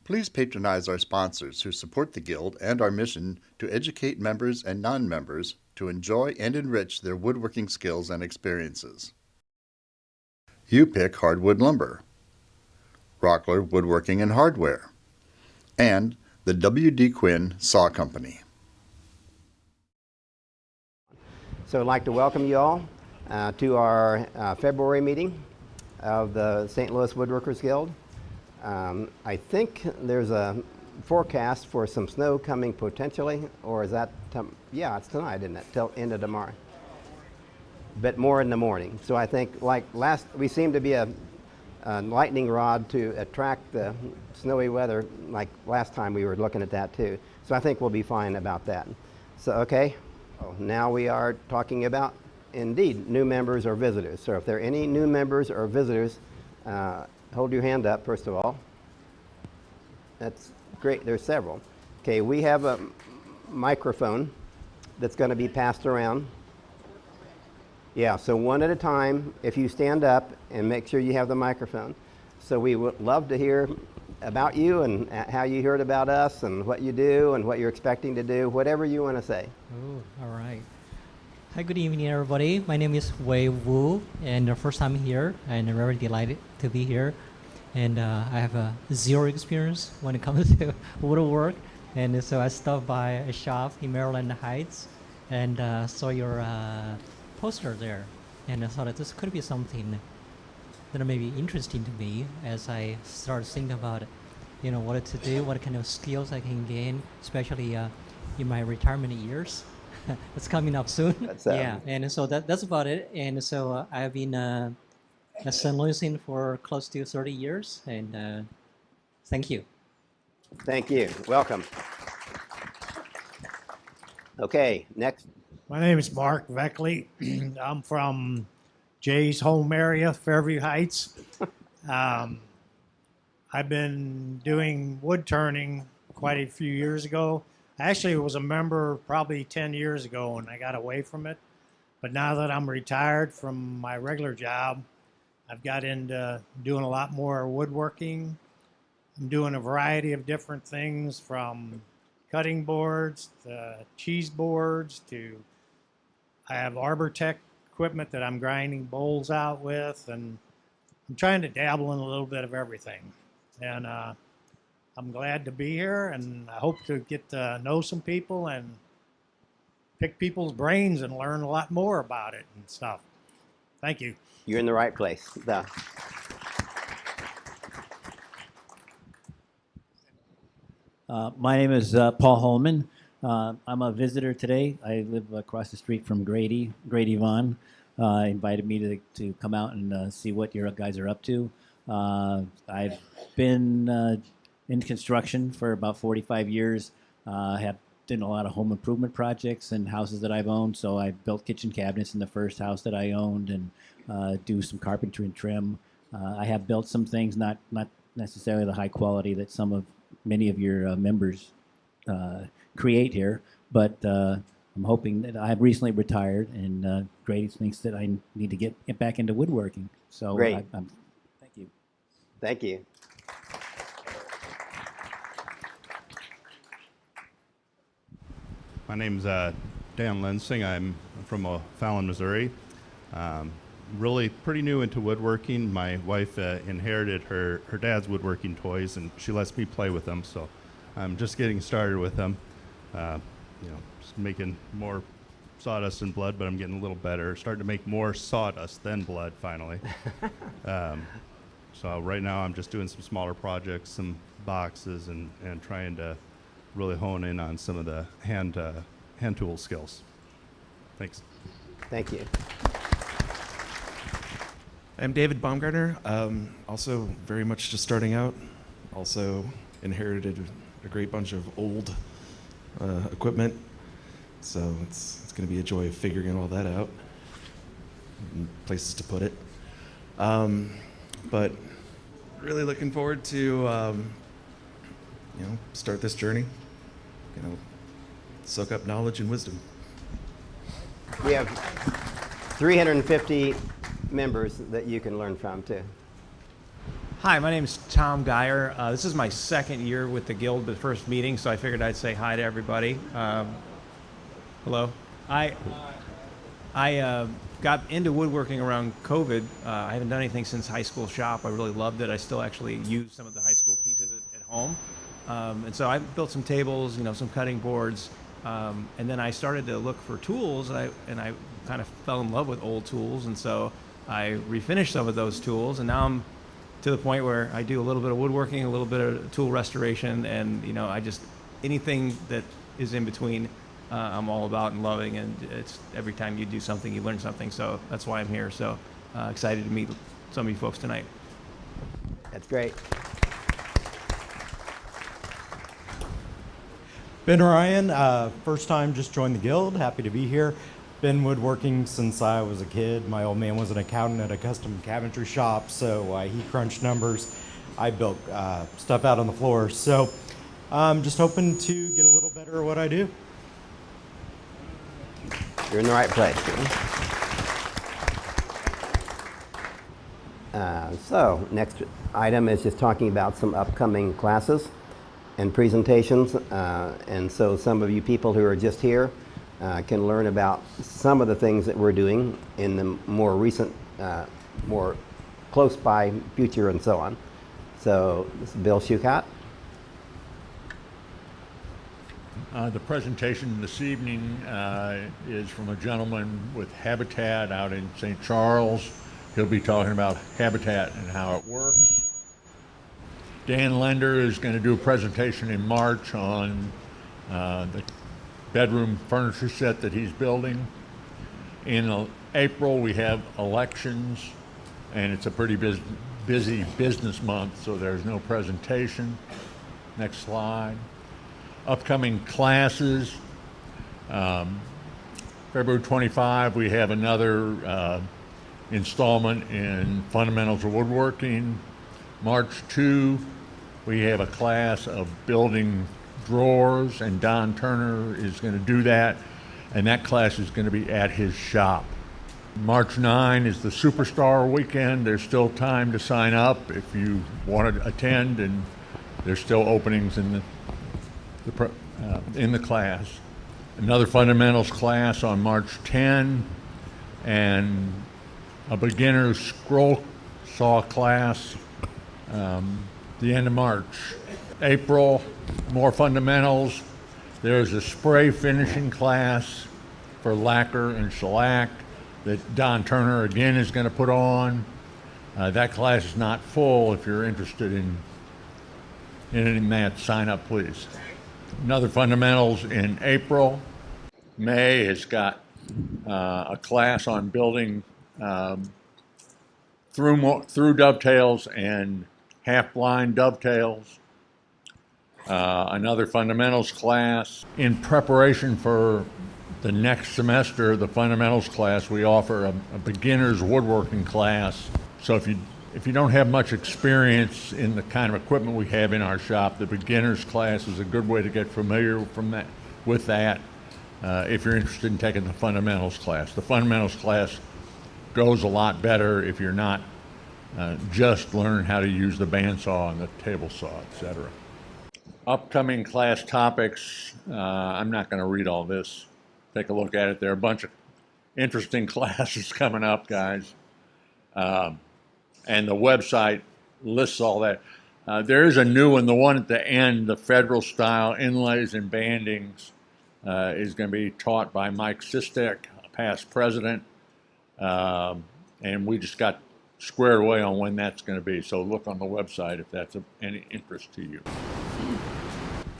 Please patronize our sponsors who support the Guild and our mission to educate members and non-members to enjoy and enrich their woodworking skills and experiences. U-Pick Hardwood Lumber, Rockler Woodworking and Hardware, and the W.D. Quinn Saw Company. So I'd like to welcome you all to our February meeting of the St. Louis Woodworkers Guild. I think there's a forecast for some snow coming potentially, or is that, yeah, it's tonight, isn't it, till end of tomorrow, but more in the morning. So I think like we seem to be a lightning rod to attract the snowy weather like last time we were looking at that too. So I think we'll be fine about that. So, okay, now we are talking about indeed new members or visitors. So if there are any new members or visitors, hold your hand up first of all. That's great, there's several. Okay, we have a microphone that's going to be passed around. Yeah, so one at a time, if you stand up and make sure you have the microphone. So we would love to hear about you and how you heard about us and what you do and what you're expecting to do, whatever you want to say. Oh, all right. Hi, good evening, everybody. My name is Wei Wu, and the first time here, and I'm very delighted to be here. And I have zero experience when it comes to woodwork, and so I stopped by a shop in Maryland Heights and saw your poster there, and I thought that this could be something that may be interesting to me as I start thinking about, what to do, what kind of skills I can gain, especially in my retirement years. It's coming up soon. Yeah, and so that's about it. And so I've been a St. Louisan for close to 30 years, and thank you. Thank you. Welcome. Okay, next. My name is Mark Veckley. I'm from Jay's home area, Fairview Heights. I've been doing wood turning quite a few years ago. I actually was a member probably 10 years ago and I got away from it. But now that I'm retired from my regular job, I've got into doing a lot more woodworking. I'm doing a variety of different things from cutting boards to cheese boards to I have ArborTech equipment that I'm grinding bowls out with, and I'm trying to dabble in a little bit of everything. And I'm glad to be here, and I hope to get to know some people and pick people's brains and learn a lot more about it and stuff. Thank you. You're in the right place. My name is Paul Holman. I'm a visitor today. I live across the street from Grady Vaughn. Invited me to come out and see what your guys are up to. I've been in construction for about 45 years. Have done a lot of home improvement projects and houses that I've owned. So I built kitchen cabinets in the first house that I owned and do some carpentry and trim. I have built some things, not necessarily the high quality that many of your members create here, but I'm hoping that I have recently retired, and Grady thinks that I need to get back into woodworking. So great. Thank you. Thank you. My name's Dan Lensing. I'm from Fallon, Missouri. Really pretty new into woodworking. My wife inherited her dad's woodworking toys, and she lets me play with them. So I'm just getting started with them. Just making more sawdust and blood, but I'm getting a little better. Starting to make more sawdust than blood finally. So right now I'm just doing some smaller projects, some boxes, and trying to really hone in on some of the hand tool skills. Thanks. Thank you. I'm David Baumgartner, also very much just starting out. Also inherited a great bunch of old equipment, so it's going to be a joy of figuring all that out and places to put it. But really looking forward to start this journey. Soak up knowledge and wisdom. We have 350 members that you can learn from too. Hi, my name is Tom Geyer. This is my second year with the Guild, the first meeting, so I figured I'd say hi to everybody. Hello. I got into woodworking around COVID. I haven't done anything since high school shop. I really loved it. I still actually use some of the high school pieces at home. And so I built some tables, some cutting boards. And then I started to look for tools, and I kind of fell in love with old tools. And so I refinished some of those tools, and now I'm to the point where I do a little bit of woodworking, a little bit of tool restoration, and I just anything that is in between, I'm all about and loving. And it's every time you do something, you learn something. So that's why I'm here. So excited to meet some of you folks tonight. That's great. Ben Ryan, first time just joined the Guild. Happy to be here. Been woodworking since I was a kid. My old man was an accountant at a custom cabinetry shop, so he crunched numbers. I built stuff out on the floor. So I'm just hoping to get a little better at what I do. You're in the right place. So next item is just talking about some upcoming classes and presentations. And so some of you people who are just here can learn about some of the things that we're doing in the more recent, more close by future and so on. So this is Bill Shucott. The presentation this evening is from a gentleman with Habitat out in St. Charles. He'll be talking about Habitat and how it works. Dan Lender is going to do a presentation in March on the bedroom furniture set that he's building. In April, we have elections, and it's a pretty busy business month, so there's no presentation. Next slide. Upcoming classes. February 25, we have another installment in Fundamentals of Woodworking. March 2, we have a class of building drawers, and Don Turner is going to do that, and that class is going to be at his shop. March 9 is the Superstar Weekend. There's still time to sign up if you want to attend, and there's still openings in the class. Another fundamentals class on March 10, and a beginner's scroll saw class the end of March. April, more fundamentals. There's a spray finishing class for lacquer and shellac that Don Turner again is going to put on. That class is not full. If you're interested in that, sign up please. Another fundamentals in April. May has got a class on building through dovetails and half-blind dovetails. Another fundamentals class. In preparation for the next semester, the fundamentals class, we offer a beginner's woodworking class. So if you don't have much experience in the kind of equipment we have in our shop, the beginner's class is a good way to get familiar with that if you're interested in taking the fundamentals class. The fundamentals class goes a lot better if you're not just learning how to use the bandsaw and the table saw, etc. Upcoming class topics, I'm not going to read all this. Take a look at it. There are a bunch of interesting classes coming up, guys. And the website lists all that. There is a new one, the one at the end, the federal style inlays and bandings is going to be taught by Mike Sistek, a past president. And we just got squared away on when that's going to be. So look on the website if that's of any interest to you.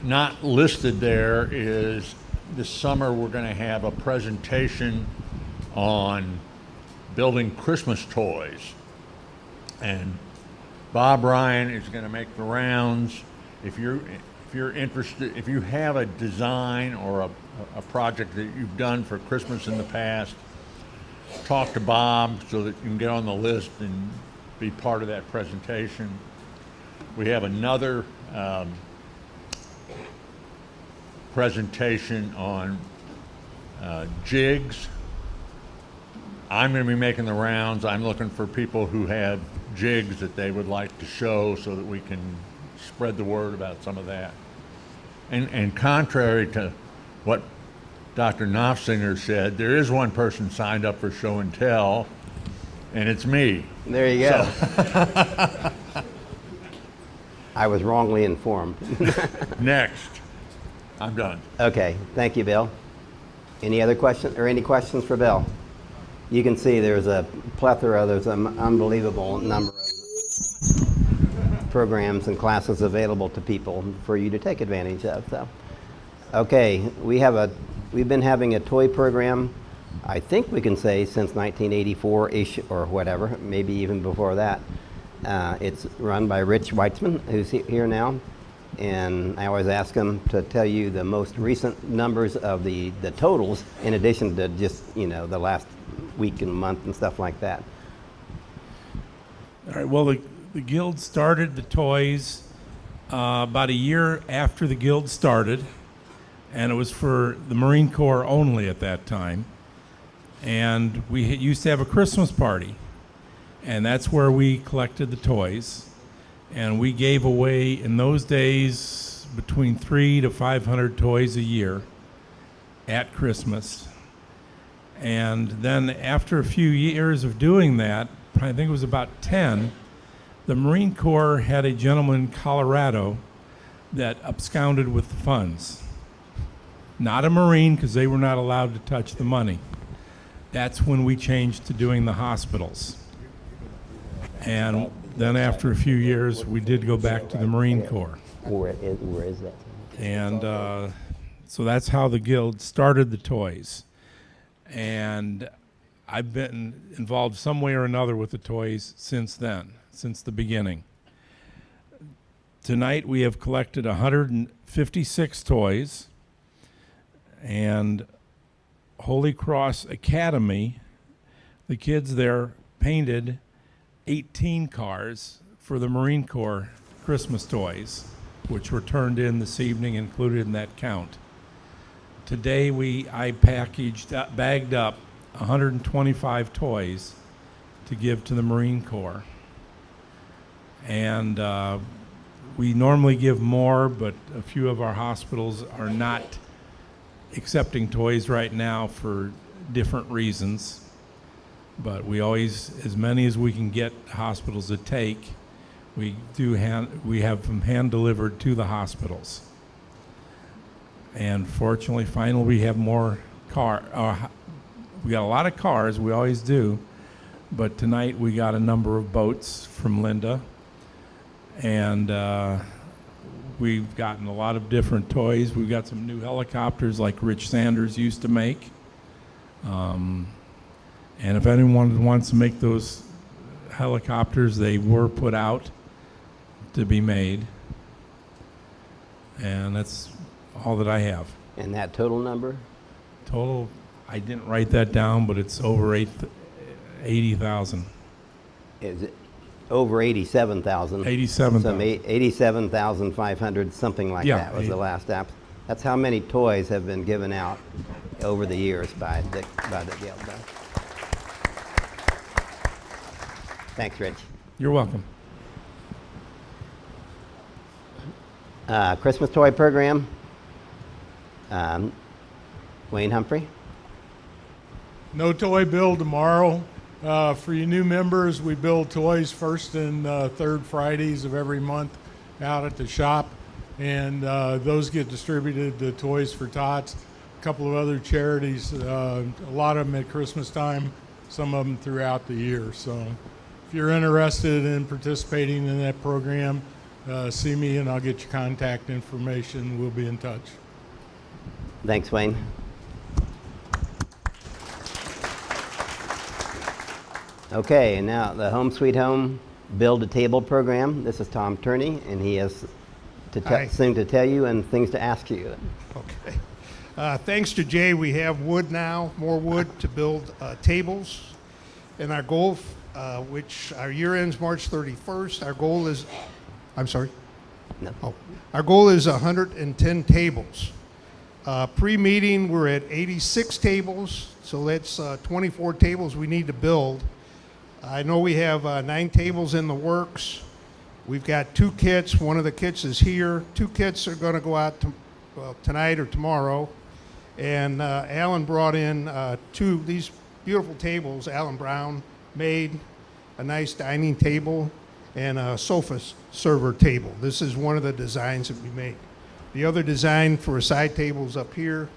Not listed there is this summer we're going to have a presentation on building Christmas toys. And Bob Ryan is going to make the rounds. If you're interested, if you have a design or a project that you've done for Christmas in the past, talk to Bob so that you can get on the list and be part of that presentation. We have another presentation on jigs. I'm going to be making the rounds. I'm looking for people who have jigs that they would like to show so that we can spread the word about some of that. And contrary to what Dr. Knopfsinger said, there is one person signed up for show and tell, and it's me. There you go. I was wrongly informed. Next. I'm done. Okay, thank you, Bill. Any other questions, or any questions for Bill? You can see there's a plethora, there's an unbelievable number of programs and classes available to people for you to take advantage of. So, okay, we've been having a toy program, I think we can say since 1984-ish or whatever, maybe even before that. It's run by Rich Weitzman, who's here now. And I always ask him to tell you the most recent numbers of the totals, in addition to just, the last week and month and stuff like that. All right, well, the Guild started the toys about a year after the Guild started, and it was for the Marine Corps only at that time. And we used to have a Christmas party, and that's where we collected the toys. And we gave away, in those days, between 300 to 500 toys a year at Christmas. And then after a few years of doing that, I think it was about 10, the Marine Corps had a gentleman in Colorado that absconded with the funds. Not a Marine, because they were not allowed to touch the money. That's when we changed to doing the hospitals. And then after a few years, we did go back to the Marine Corps. Where is that? And so that's how the Guild started the toys. And I've been involved some way or another with the toys since then, since the beginning. Tonight we have collected 156 toys, and Holy Cross Academy, the kids there painted 18 cars for the Marine Corps Christmas toys, which were turned in this evening, included in that count. Today I bagged up 125 toys to give to the Marine Corps. And we normally give more, but a few of our hospitals are not accepting toys right now for different reasons. But we always, as many as we can get hospitals to take, we have them hand delivered to the hospitals. And fortunately, finally, we have more we got a lot of cars, we always do, but tonight we got a number of boats from Linda, and we've gotten a lot of different toys. We've got some new helicopters like Rich Sanders used to make. And if anyone wants to make those helicopters, they were put out to be made. And that's all that I have. And that total number? Total, I didn't write that down, but it's over 80,000. Is it over 87,000? 87,000. Some 87,500, something like that was the last app. That's how many toys have been given out over the years by the Guild. Thanks, Rich. You're welcome. Christmas toy program. Wayne Humphrey. No toy build tomorrow. For you new members, we build toys first and third Fridays of every month out at the shop, and those get distributed to Toys for Tots, a couple of other charities, a lot of them at Christmas time, some of them throughout the year. So if you're interested in participating in that program, see me and I'll get your contact information. We'll be in touch. Thanks, Wayne. Okay, now the Home Sweet Home Build a Table program. This is Tom Turney, and he has things to tell you and things to ask you. Okay. Thanks to Jay, we have wood now, more wood to build tables. And our goal, which our year ends March 31st, our goal is, I'm sorry? No. Oh, our goal is 110 tables. Pre-meeting, we're at 86 tables, so that's 24 tables we need to build. I know we have 9 tables in the works. We've got 2 kits. One of the kits is here. 2 kits are going to go out tonight or tomorrow. And Alan brought in 2 these beautiful tables. Alan Brown made a nice dining table and a sofa server table. This is one of the designs that we make. The other design for a side table is up here.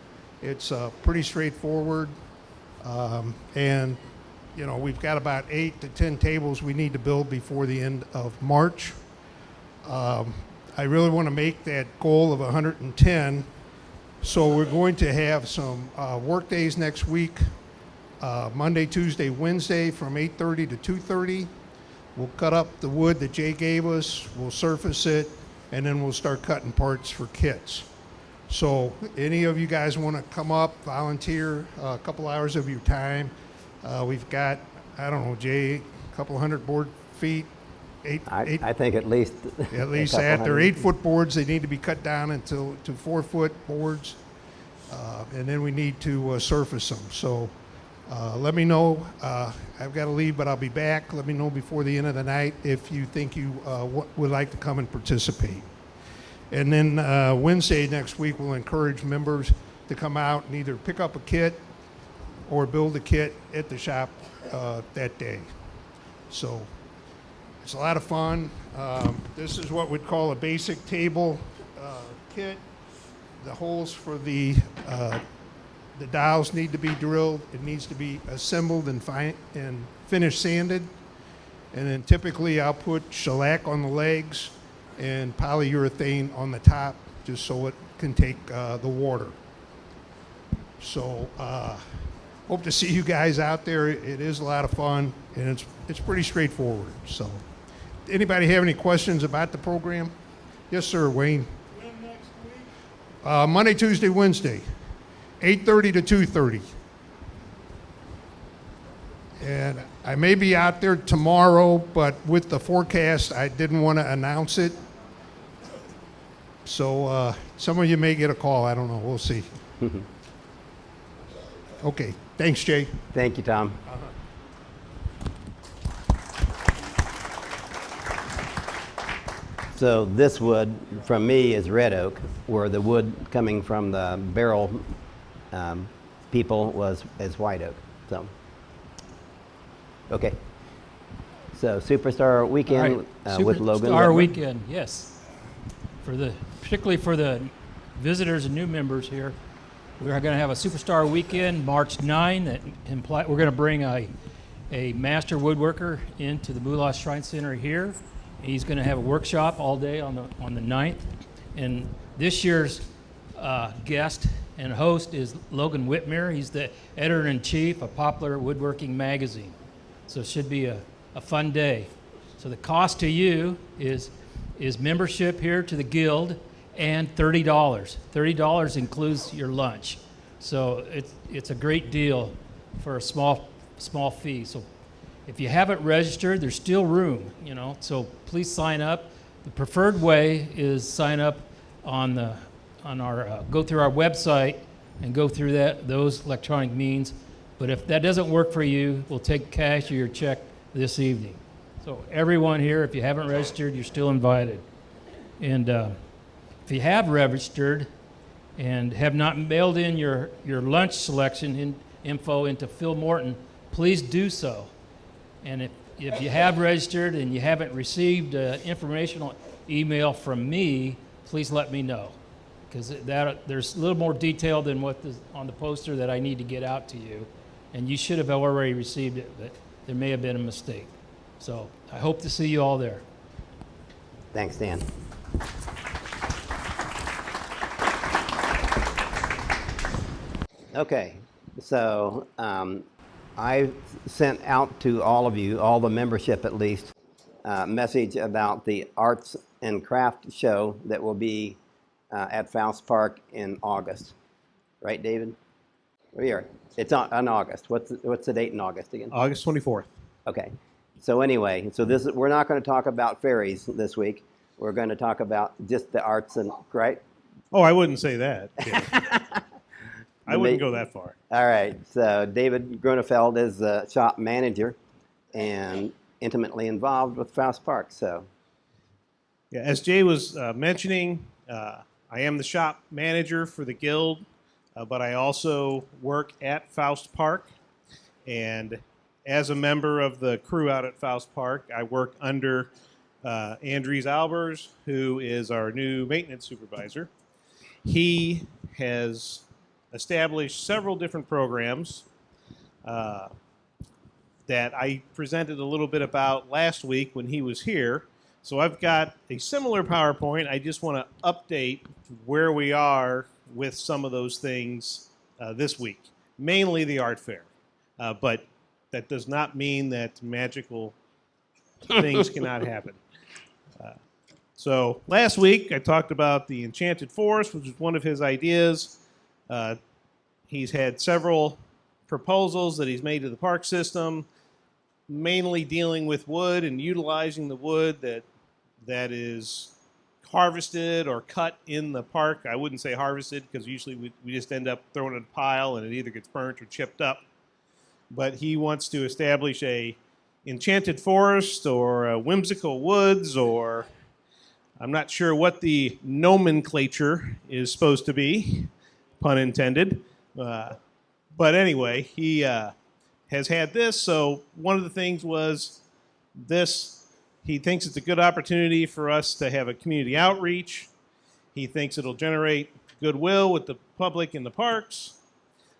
It's pretty straightforward. And, you know, we've got about 8 to 10 tables we need to build before the end of March. I really want to make that goal of 110. So we're going to have some work days next week, Monday, Tuesday, Wednesday from 8:30 to 2:30. We'll cut up the wood that Jay gave us, we'll surface it, and then we'll start cutting parts for kits. So any of you guys want to come up, volunteer a couple hours of your time. We've got, I don't know, Jay, a couple hundred board feet. I think at least At least that. They're 8-foot boards. They need to be cut down to 4-foot boards. And then we need to surface them. So let me know. I've got to leave, but I'll be back. Let me know before the end of the night if you think you would like to come and participate. And then Wednesday next week, we'll encourage members to come out and either pick up a kit or build a kit at the shop that day. So it's a lot of fun. This is what we'd call a basic table kit. The holes for the dowels need to be drilled. It needs to be assembled and finished sanded. And then typically I'll put shellac on the legs and polyurethane on the top just so it can take the water. So hope to see you guys out there. It is a lot of fun and it's pretty straightforward. So anybody have any questions about the program? Yes, sir, Wayne. When next week? Monday, Tuesday, Wednesday, 8:30 to 2:30. And I may be out there tomorrow, but with the forecast, I didn't want to announce it. So some of you may get a call. I don't know. We'll see. Okay. Thanks, Jay. Thank you, Tom. So this wood from me is red oak, where the wood coming from the barrel people is white oak. So, okay. So Superstar Weekend with Logan. Superstar Whitmer. Weekend, yes. Particularly for the visitors and new members here, we're going to have a Superstar Weekend March 9. We're going to bring a master woodworker into the Moolah Shrine Center here. He's going to have a workshop all day on the 9th. And this year's guest and host is Logan Whitmer. He's the editor-in-chief of Popular Woodworking Magazine. So it should be a fun day. So the cost to you is membership here to the Guild and $30. $30 includes your lunch. So it's a great deal for a small fee. So if you haven't registered, there's still room, so please sign up. The preferred way is sign up on our go through our website and go through those electronic means. But if that doesn't work for you, we'll take cash or your check this evening. So everyone here, if you haven't registered, you're still invited. And if you have registered and have not mailed in your lunch selection info into Phil Morton, please do so. And if you have registered and you haven't received an informational email from me, please let me know, because there's a little more detail than what is on the poster that I need to get out to you. And you should have already received it, but there may have been a mistake. So I hope to see you all there. Thanks, Dan. Okay, so I sent out to all of you, all the membership at least, a message about the Arts and Craft Show that will be at Faust Park in August. Right, David? Here. It's on August. What's the date in August again? August 24th. Okay. So anyway, we're not going to talk about fairies this week. We're going to talk about just the arts and, right? Oh, I wouldn't say that. Yeah. I wouldn't go that far. All right. So David Grunefeld is the shop manager, and intimately involved with Faust Park. So, Yeah, as Jay was mentioning, I am the shop manager for the Guild, but I also work at Faust Park. And as a member of the crew out at Faust Park, I work under Andries Albers, who is our new maintenance supervisor. He has established several different programs that I presented a little bit about last week when he was here. So I've got a similar PowerPoint. I just want to update where we are with some of those things this week, mainly the art fair. But that does not mean that magical things cannot happen. So last week I talked about the Enchanted Forest, which was one of his ideas. He's had several proposals that he's made to the park system, mainly dealing with wood and utilizing the wood that is harvested or cut in the park. I wouldn't say harvested because usually we just end up throwing it in a pile and it either gets burnt or chipped up. But he wants to establish a enchanted forest or a whimsical woods, or I'm not sure what the nomenclature is supposed to be, pun intended. But anyway, he has had this. So one of the things was this. He thinks it's a good opportunity for us to have a community outreach. He thinks it'll generate goodwill with the public in the parks.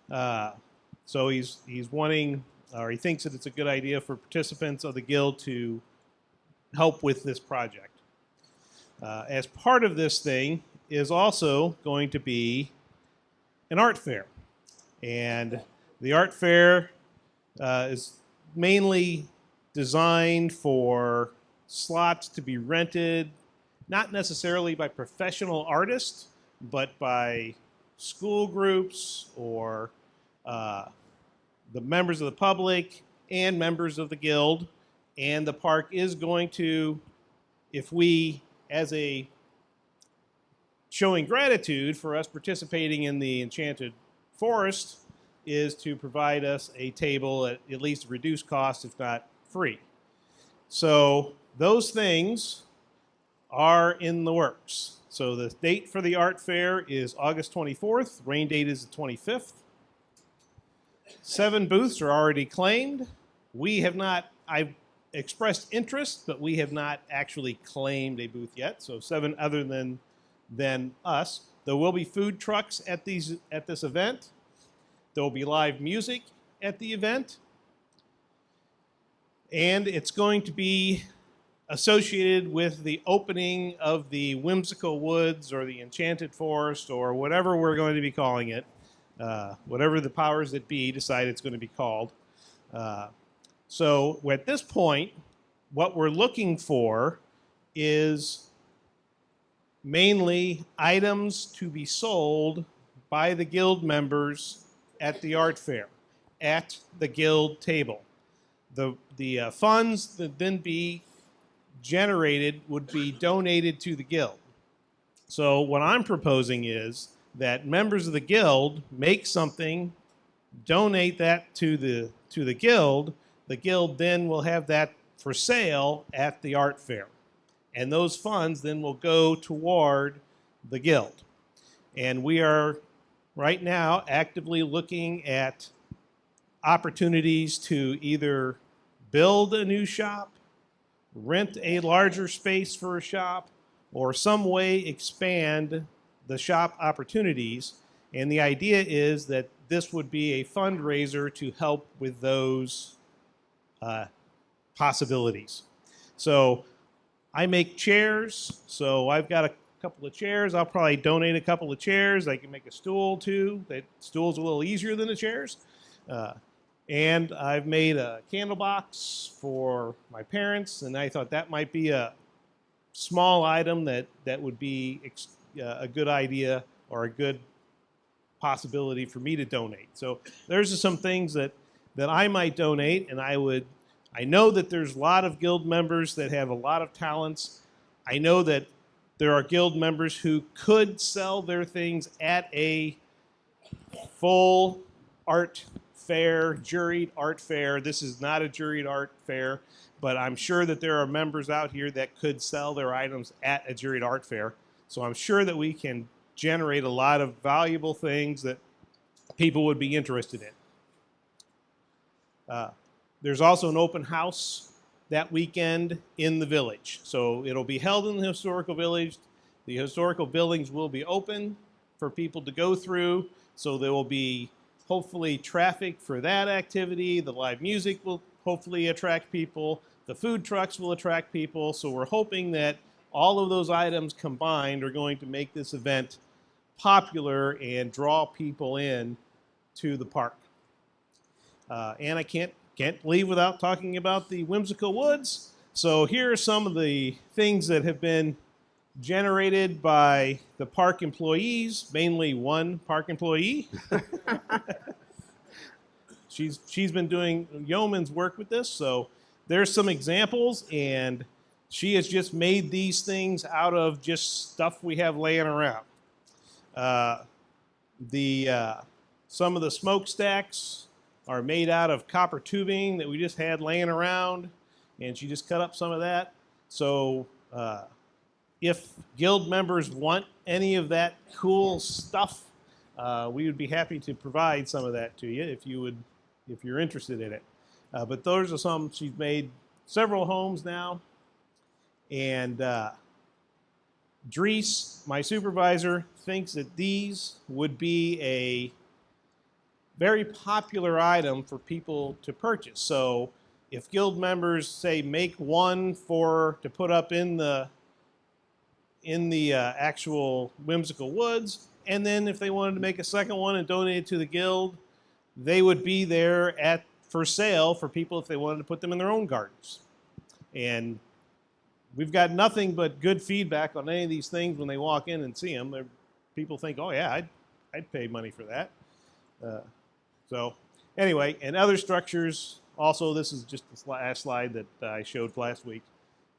So he's wanting, or he thinks that it's a good idea for participants of the Guild to help with this project. As part of this thing is also going to be an art fair. And the art fair is mainly designed for slots to be rented, not necessarily by professional artists, but by school groups or the members of the public and members of the Guild. And the park is going to, if we, as a showing gratitude for us participating in the Enchanted Forest, is to provide us a table at least reduced cost, if not free. So those things are in the works. So the date for the art fair is August 24th. Rain date is the 25th. 7 booths are already claimed. We have not, I've expressed interest, but we have not actually claimed a booth yet. So 7 other than us. There will be food trucks at this event. There will be live music at the event. And it's going to be associated with the opening of the Whimsical Woods or the Enchanted Forest or whatever we're going to be calling it, whatever the powers that be decide it's going to be called. So at this point, what we're looking for is mainly items to be sold by the Guild members at the art fair, at the Guild table. The funds that then be generated would be donated to the Guild. So what I'm proposing is that members of the Guild make something, donate that to the Guild. The Guild then will have that for sale at the art fair. And those funds then will go toward the Guild. And we are right now actively looking at opportunities to either build a new shop, rent a larger space for a shop, or some way expand the shop opportunities. And the idea is that this would be a fundraiser to help with those possibilities. So I make chairs, so I've got a couple of chairs. I'll probably donate a couple of chairs. I can make a stool too. That stool's a little easier than the chairs. And I've made a candle box for my parents, and I thought that might be a small item that would be a good idea or a good possibility for me to donate. So there's some things that I might donate, and I know that there's a lot of Guild members that have a lot of talents. I know that there are Guild members who could sell their things at a full art fair, juried art fair. This is not a juried art fair, but I'm sure that there are members out here that could sell their items at a juried art fair. So I'm sure that we can generate a lot of valuable things that people would be interested in. There's also an open house that weekend in the village. So it'll be held in the historical village. The historical buildings will be open for people to go through. So there will be hopefully traffic for that activity. The live music will hopefully attract people. The food trucks will attract people. So we're hoping that all of those items combined are going to make this event popular and draw people in to the park. And I can't leave without talking about the whimsical woods. So here are some of the things that have been generated by the park employees, mainly one park employee. She's been doing yeoman's work with this. So there's some examples, and she has just made these things out of just stuff we have laying around. Some of the smokestacks are made out of copper tubing that we just had laying around, and she just cut up some of that. So if guild members want any of that cool stuff, we would be happy to provide some of that to you if you're interested in it. But those are some. She's made several homes now, and Dries, my supervisor, thinks that these would be a very popular item for people to purchase. So if guild members say make one to put up in the actual whimsical woods, and then if they wanted to make a second one and donate it to the guild, they would be there for sale for people if they wanted to put them in their own gardens. And we've got nothing but good feedback on any of these things when they walk in and see them. People think, oh yeah, I'd pay money for that. So anyway, and other structures, also this is just the last slide that I showed last week.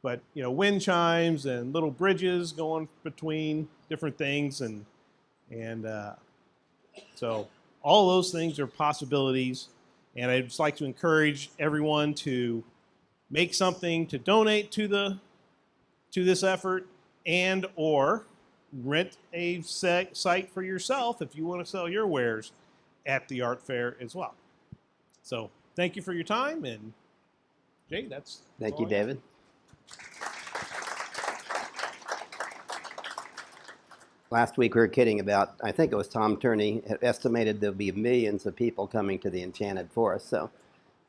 But wind chimes and little bridges going between different things, and so all those things are possibilities. And I'd just like to encourage everyone to make something to donate to this effort, and or rent a site for yourself if you want to sell your wares at the art fair as well. So thank you for your time, and Jay, that's Thank all you, I got. David. Last week we were kidding about, I think it was Tom Turney, had estimated there'll be millions of people coming to the Enchanted Forest.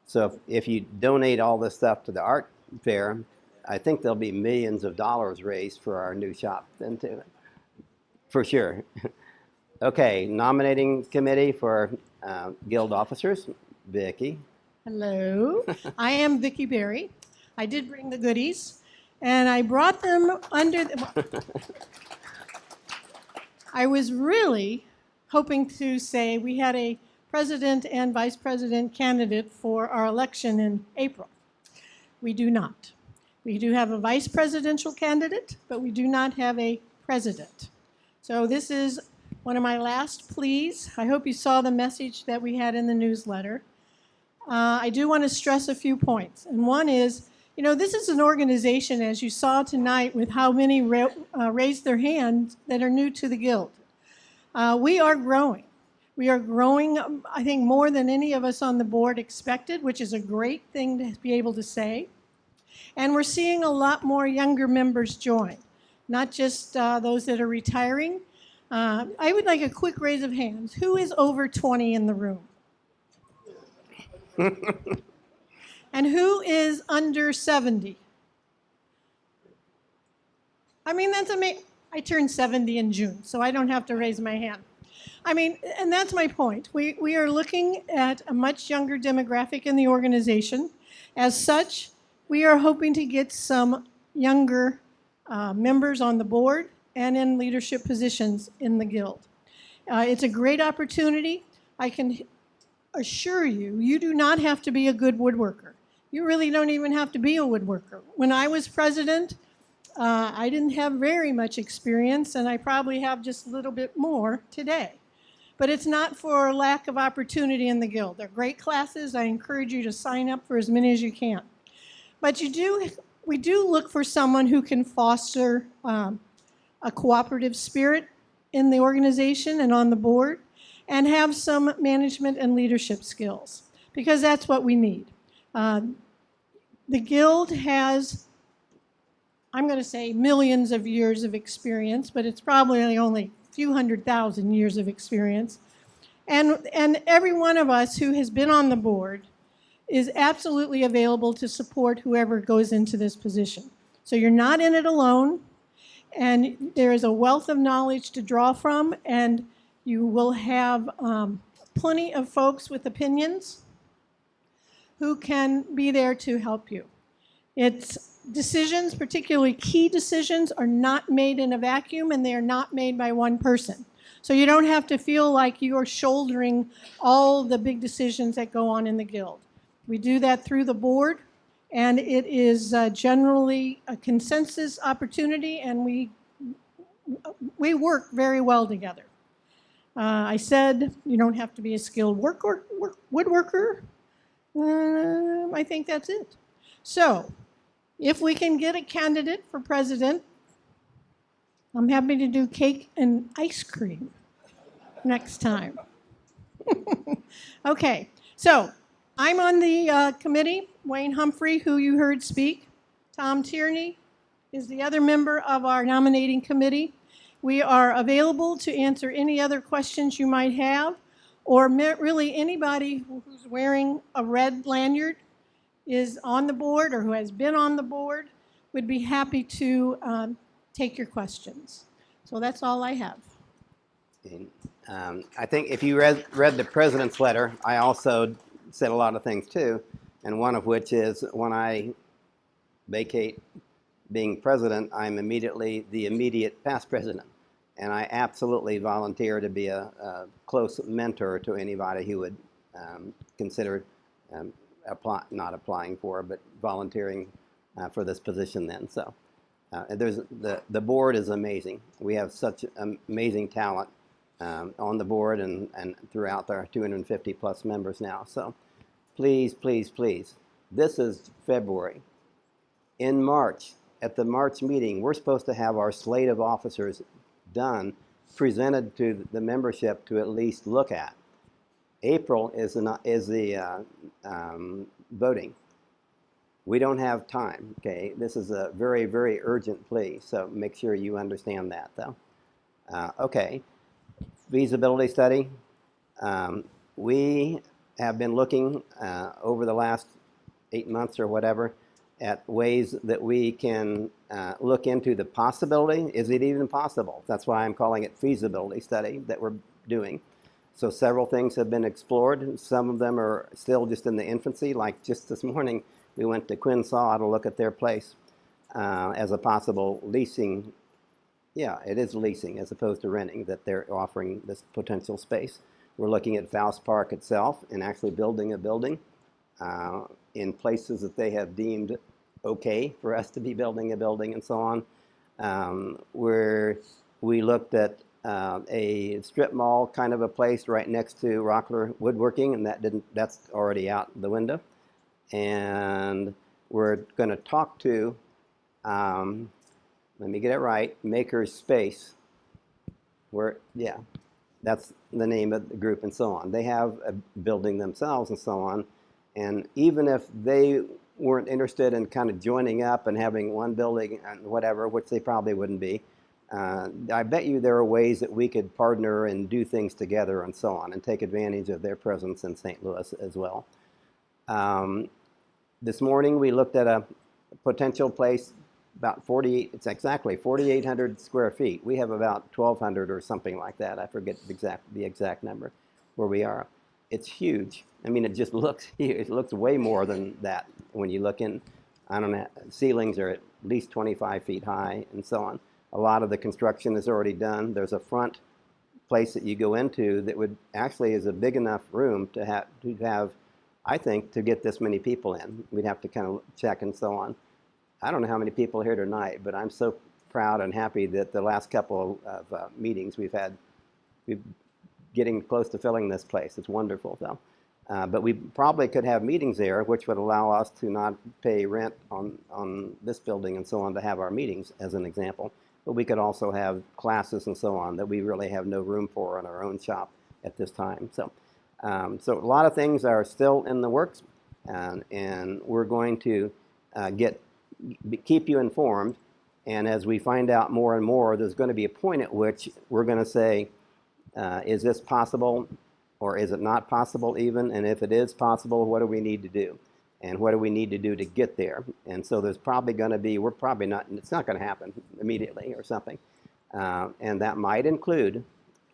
So if you donate all this stuff to the art fair, I think there'll be millions of dollars raised for our new shop then too, for sure. Okay, nominating committee for guild officers, Vicki. Hello, I am Vicki Berry. I did bring the goodies, and I brought them under the... I was really hoping to say we had a president and vice president candidate for our election in April. We do not. We do have a vice presidential candidate, but we do not have a president. So this is one of my last pleas. I hope you saw the message that we had in the newsletter. I do want to stress a few points. And one is, this is an organization, as you saw tonight, with how many raised their hands that are new to the Guild. We are growing. We are growing, I think, more than any of us on the board expected, which is a great thing to be able to say. And we're seeing a lot more younger members join, not just those that are retiring. I would like a quick raise of hands. Who is over 20 in the room? And who is under 70? I mean, that's amazing. I turned 70 in June, so I don't have to raise my hand. I mean, and that's my point. We are looking at a much younger demographic in the organization. As such, we are hoping to get some younger members on the board and in leadership positions in the Guild. It's a great opportunity. I can assure you, you do not have to be a good woodworker. You really don't even have to be a woodworker. When I was president, I didn't have very much experience, and I probably have just a little bit more today. But it's not for lack of opportunity in the Guild. They're great classes. I encourage you to sign up for as many as you can. But we do look for someone who can foster a cooperative spirit in the organization and on the board, and have some management and leadership skills, because that's what we need. The Guild has, I'm going to say, millions of years of experience, but it's probably only a few 100,000 years of experience. And every one of us who has been on the board is absolutely available to support whoever goes into this position. So you're not in it alone, and there is a wealth of knowledge to draw from, and you will have plenty of folks with opinions who can be there to help you. It's decisions, particularly key decisions, are not made in a vacuum, and they are not made by one person. So you don't have to feel like you are shouldering all the big decisions that go on in the Guild. We do that through the board, and it is generally a consensus opportunity, and we work very well together. I said you don't have to be a skilled woodworker. I think that's it. So if we can get a candidate for president, I'm happy to do cake and ice cream next time. Okay, so I'm on the committee. Wayne Humphrey, who you heard speak. Tom Tierney is the other member of our nominating committee. We are available to answer any other questions you might have, or really anybody who's wearing a red lanyard is on the board or who has been on the board would be happy to take your questions. So that's all I have. I think if you read the president's letter, I also said a lot of things too, and one of which is when I vacate being president, I'm the immediate past president. And I absolutely volunteer to be a close mentor to anybody who would consider not applying for, but volunteering for this position then. So the board is amazing. We have such amazing talent on the board and throughout our 250 plus members now. So please, please, please, this is February. In March, at the March meeting, we're supposed to have our slate of officers done, presented to the membership to at least look at. April is the voting. We don't have time, okay? This is a very, very urgent plea, so make sure you understand that, though. Okay, feasibility study. We have been looking over the last 8 months or whatever at ways that we can look into the possibility. Is it even possible? That's why I'm calling it feasibility study that we're doing. So several things have been explored. Some of them are still just in the infancy. Like just this morning, we went to Quinsaw to look at their place as a possible leasing. Yeah, it is leasing as opposed to renting that they're offering this potential space. We're looking at Faust Park itself and actually building a building in places that they have deemed okay for us to be building a building and so on. Where we looked at a strip mall kind of a place right next to Rockler Woodworking, and that's already out the window. And we're going to talk to, let me get it right, Maker's Space. Yeah, that's the name of the group and so on. They have a building themselves and so on. And even if they weren't interested in kind of joining up and having one building and whatever, which they probably wouldn't be, I bet you there are ways that we could partner and do things together and so on and take advantage of their presence in St. Louis as well. This morning we looked at a potential place about 4,800 square feet. We have about 1,200 or something like that. I forget the exact number where we are. It's huge. I mean, it just looks huge. It looks way more than that when you look in. I don't know, ceilings are at least 25 feet high and so on. A lot of the construction is already done. There's a front place that you go into that would actually is a big enough room to have, I think, to get this many people in. We'd have to kind of check and so on. I don't know how many people are here tonight, but I'm so proud and happy that the last couple of meetings we've getting close to filling this place. It's wonderful, though. But we probably could have meetings there, which would allow us to not pay rent on this building and so on to have our meetings, as an example. But we could also have classes and so on that we really have no room for in our own shop at this time. So a lot of things are still in the works, and we're going to keep you informed. And as we find out more and more, there's going to be a point at which we're going to say, is this possible or is it not possible even? And if it is possible, what do we need to do? And what do we need to do to get there? And so there's probably going to be, it's not going to happen immediately or something. And that might include, I'm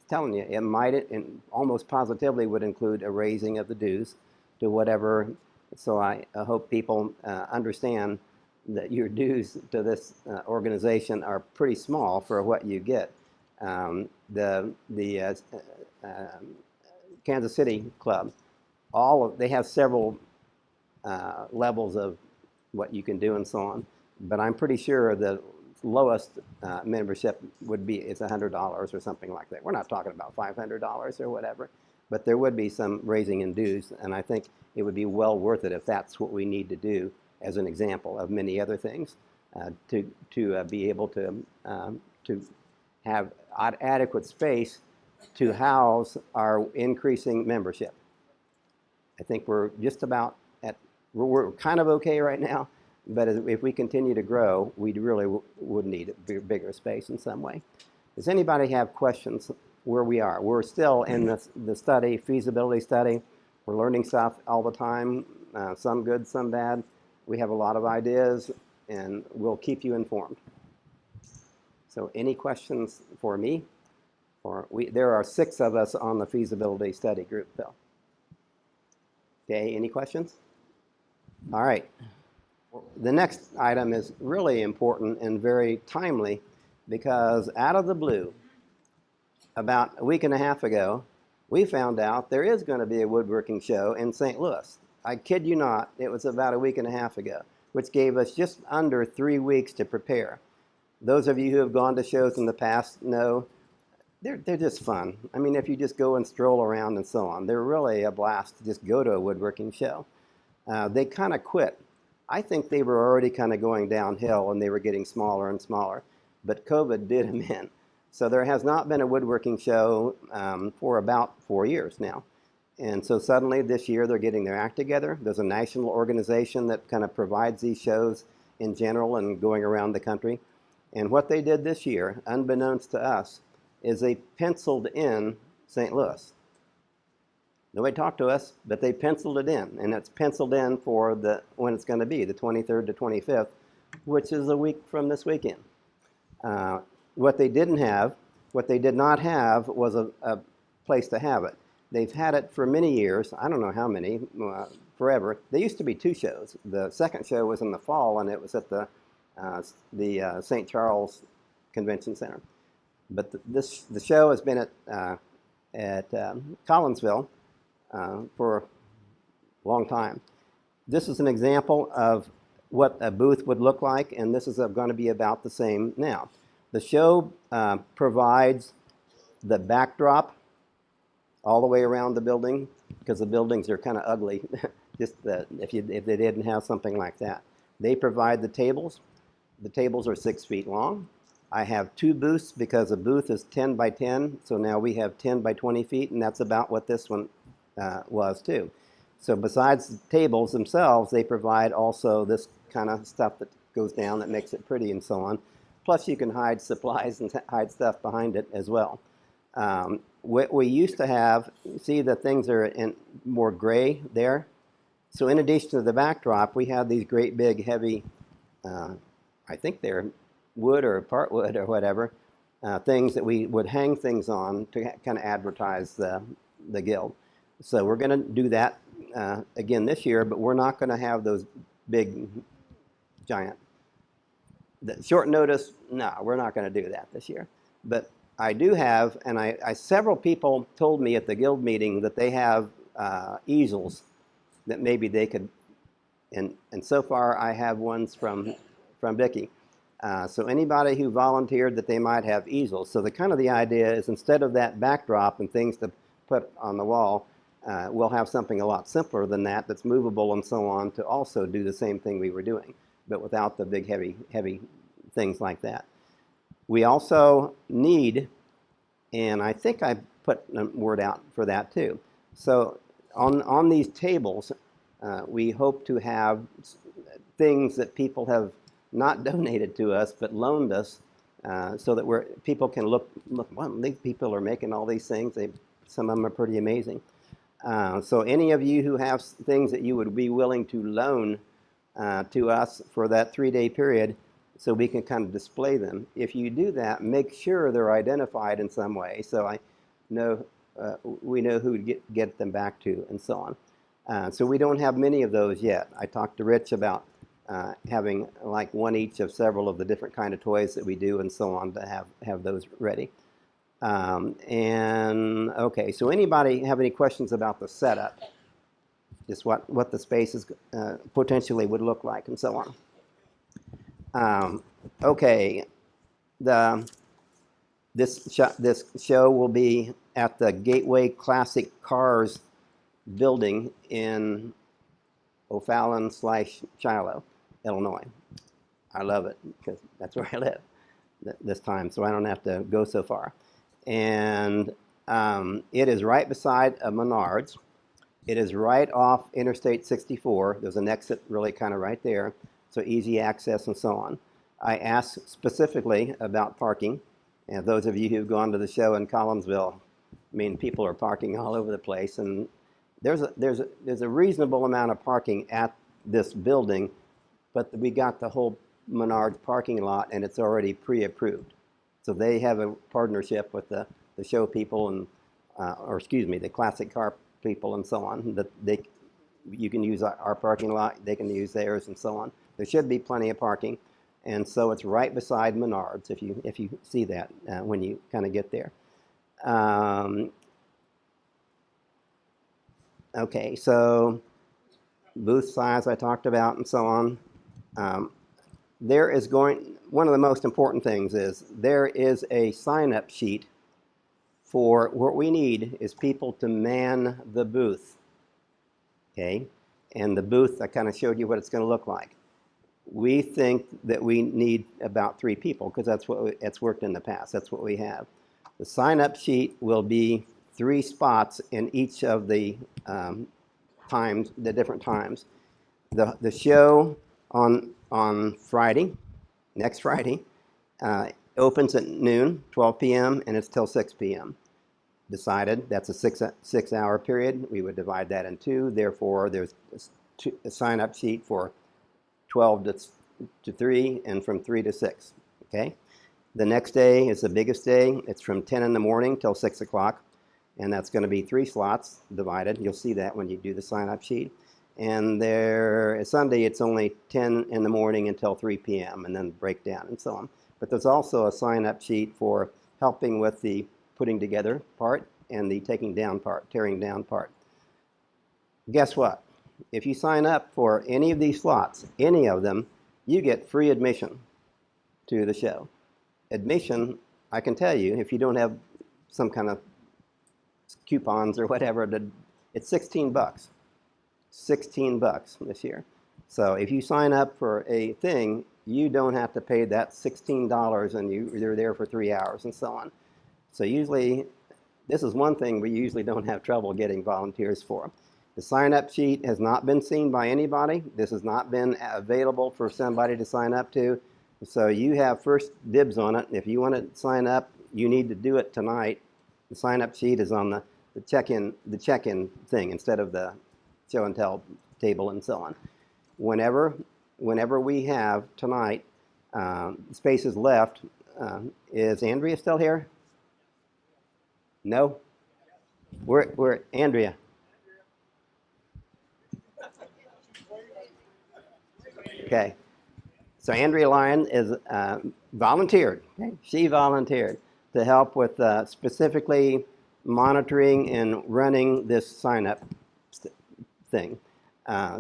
telling you, it might, and almost positively would include a raising of the dues to whatever. So I hope people understand that your dues to this organization are pretty small for what you get. The Kansas City Club, they have several levels of what you can do and so on, but I'm pretty sure the lowest membership would be, it's $100 or something like that. We're not talking about $500 or whatever, but there would be some raising in dues, and I think it would be well worth it if that's what we need to do, as an example of many other things, to be able to have adequate space to house our increasing membership. I think we're just about we're kind of okay right now, but if we continue to grow, we really would need a bigger space in some way. Does anybody have questions where we are? We're still in the study, feasibility study. We're learning stuff all the time, some good, some bad. We have a lot of ideas, and we'll keep you informed. So any questions for me? There are 6 of us on the feasibility study group, Phil. Okay, any questions? All right. The next item is really important and very timely, because out of the blue, about a week and a half ago, we found out there is going to be a woodworking show in St. Louis. I kid you not, it was about a week and a half ago, which gave us just under 3 weeks to prepare. Those of you who have gone to shows in the past know they're just fun. I mean, if you just go and stroll around and so on, they're really a blast to just go to a woodworking show. They kind of quit. I think they were already kind of going downhill and they were getting smaller and smaller, but COVID did them in. So there has not been a woodworking show for about 4 years now. And so suddenly this year they're getting their act together. There's a national organization that kind of provides these shows in general and going around the country. And what they did this year, unbeknownst to us, is they penciled in St. Louis. Nobody talked to us, but they penciled it in, and it's penciled in for when it's going to be, the 23rd to 25th, which is a week from this weekend. What they did not have was a place to have it. They've had it for many years. I don't know how many, forever. There used to be 2 shows. The second show was in the fall, and it was at the St. Charles Convention Center. But the show has been at Collinsville for a long time. This is an example of what a booth would look like, and this is going to be about the same now. The show provides the backdrop all the way around the building, because the buildings are kind of ugly, just if they didn't have something like that. They provide the tables. The tables are 6 feet long. I have 2 booths because a booth is 10 by 10, so now we have 10 by 20 feet, and that's about what this one was too. So besides the tables themselves, they provide also this kind of stuff that goes down that makes it pretty and so on. Plus you can hide supplies and hide stuff behind it as well. What we used to have, see the things are in more gray there. So in addition to the backdrop, we have these great big heavy, I think they're wood or part wood or whatever, things that we would hang things on to kind of advertise the guild. So we're going to do that again this year, but we're not going to have those big, giant. The short notice, no, we're not going to do that this year. But I do have, and several people told me at the guild meeting that they have easels that maybe they could, and so far I have ones from Vicki. So anybody who volunteered that they might have easels. So the idea is, instead of that backdrop and things to put on the wall. We'll have something a lot simpler than that that's movable and so on to also do the same thing we were doing, but without the big heavy things like that. We also need, and I think I put a word out for that too. So on these tables, we hope to have things that people have not donated to us but loaned us, so that people can look, well, these people are making all these things. Some of them are pretty amazing. So any of you who have things that you would be willing to loan to us for that 3-day period, so we can kind of display them. If you do that, make sure they're identified in some way, so we know who to get them back to, and so on. So we don't have many of those yet. I talked to Rich about having like one each of several of the different kind of toys that we do, and so on, to have those ready. And okay, so anybody have any questions about the setup? Just what the spaces potentially would look like, and so on. Okay, this show will be at the Gateway Classic Cars building in O'Fallon/Shiloh, Illinois. I love it because that's where I live this time, so I don't have to go so far. And it is right beside a Menards. It is right off Interstate 64. There's an exit really kind of right there, so easy access and so on. I asked specifically about parking, and those of you who've gone to the show in Collinsville, I mean, people are parking all over the place, and there's a reasonable amount of parking at this building, but we got the whole Menards parking lot, and it's already pre-approved. So they have a partnership with the show people and, the classic car people and so on, that you can use our parking lot, they can use theirs and so on. There should be plenty of parking, and so it's right beside Menards if you see that when you kind of get there. Okay, so booth size I talked about and so on. One of the most important things is there is a sign-up sheet for what we need is people to man the booth. Okay, and the booth, I kind of showed you what it's going to look like. We think that we need about 3 people because it's worked in the past. That's what we have. The sign-up sheet will be 3 spots in each of the times, the different times. The show on Friday, next Friday, opens at noon, 12 p.m., and it's till 6 p.m. Decided that's a 6-hour period. We would divide that in 2. Therefore, there's a sign-up sheet for 12 to 3 and from 3 to 6. Okay. The next day is the biggest day. It's from 10 in the morning till 6 o'clock, and that's going to be 3 slots divided. You'll see that when you do the sign-up sheet. And Sunday, it's only 10 in the morning until 3 p.m. and then breakdown and so on. But there's also a sign-up sheet for helping with the putting together part and the tearing down part. Guess what? If you sign up for any of these slots, any of them, you get free admission to the show. Admission, I can tell you, if you don't have some kind of coupons or whatever, it's $16. $16 this year. So if you sign up for a thing, you don't have to pay that $16 and you're there for 3 hours and so on. So usually, this is one thing we usually don't have trouble getting volunteers for. The sign-up sheet has not been seen by anybody. This has not been available for somebody to sign up to. So you have first dibs on it. If you want to sign up, you need to do it tonight. The sign-up sheet is on the check-in thing instead of the show and tell table and so on. Whenever we have tonight spaces left, is Andrea still here? No? Where Andrea? Okay. So Andrea Lyon is volunteered. Okay? She volunteered to help with specifically monitoring and running this sign-up thing.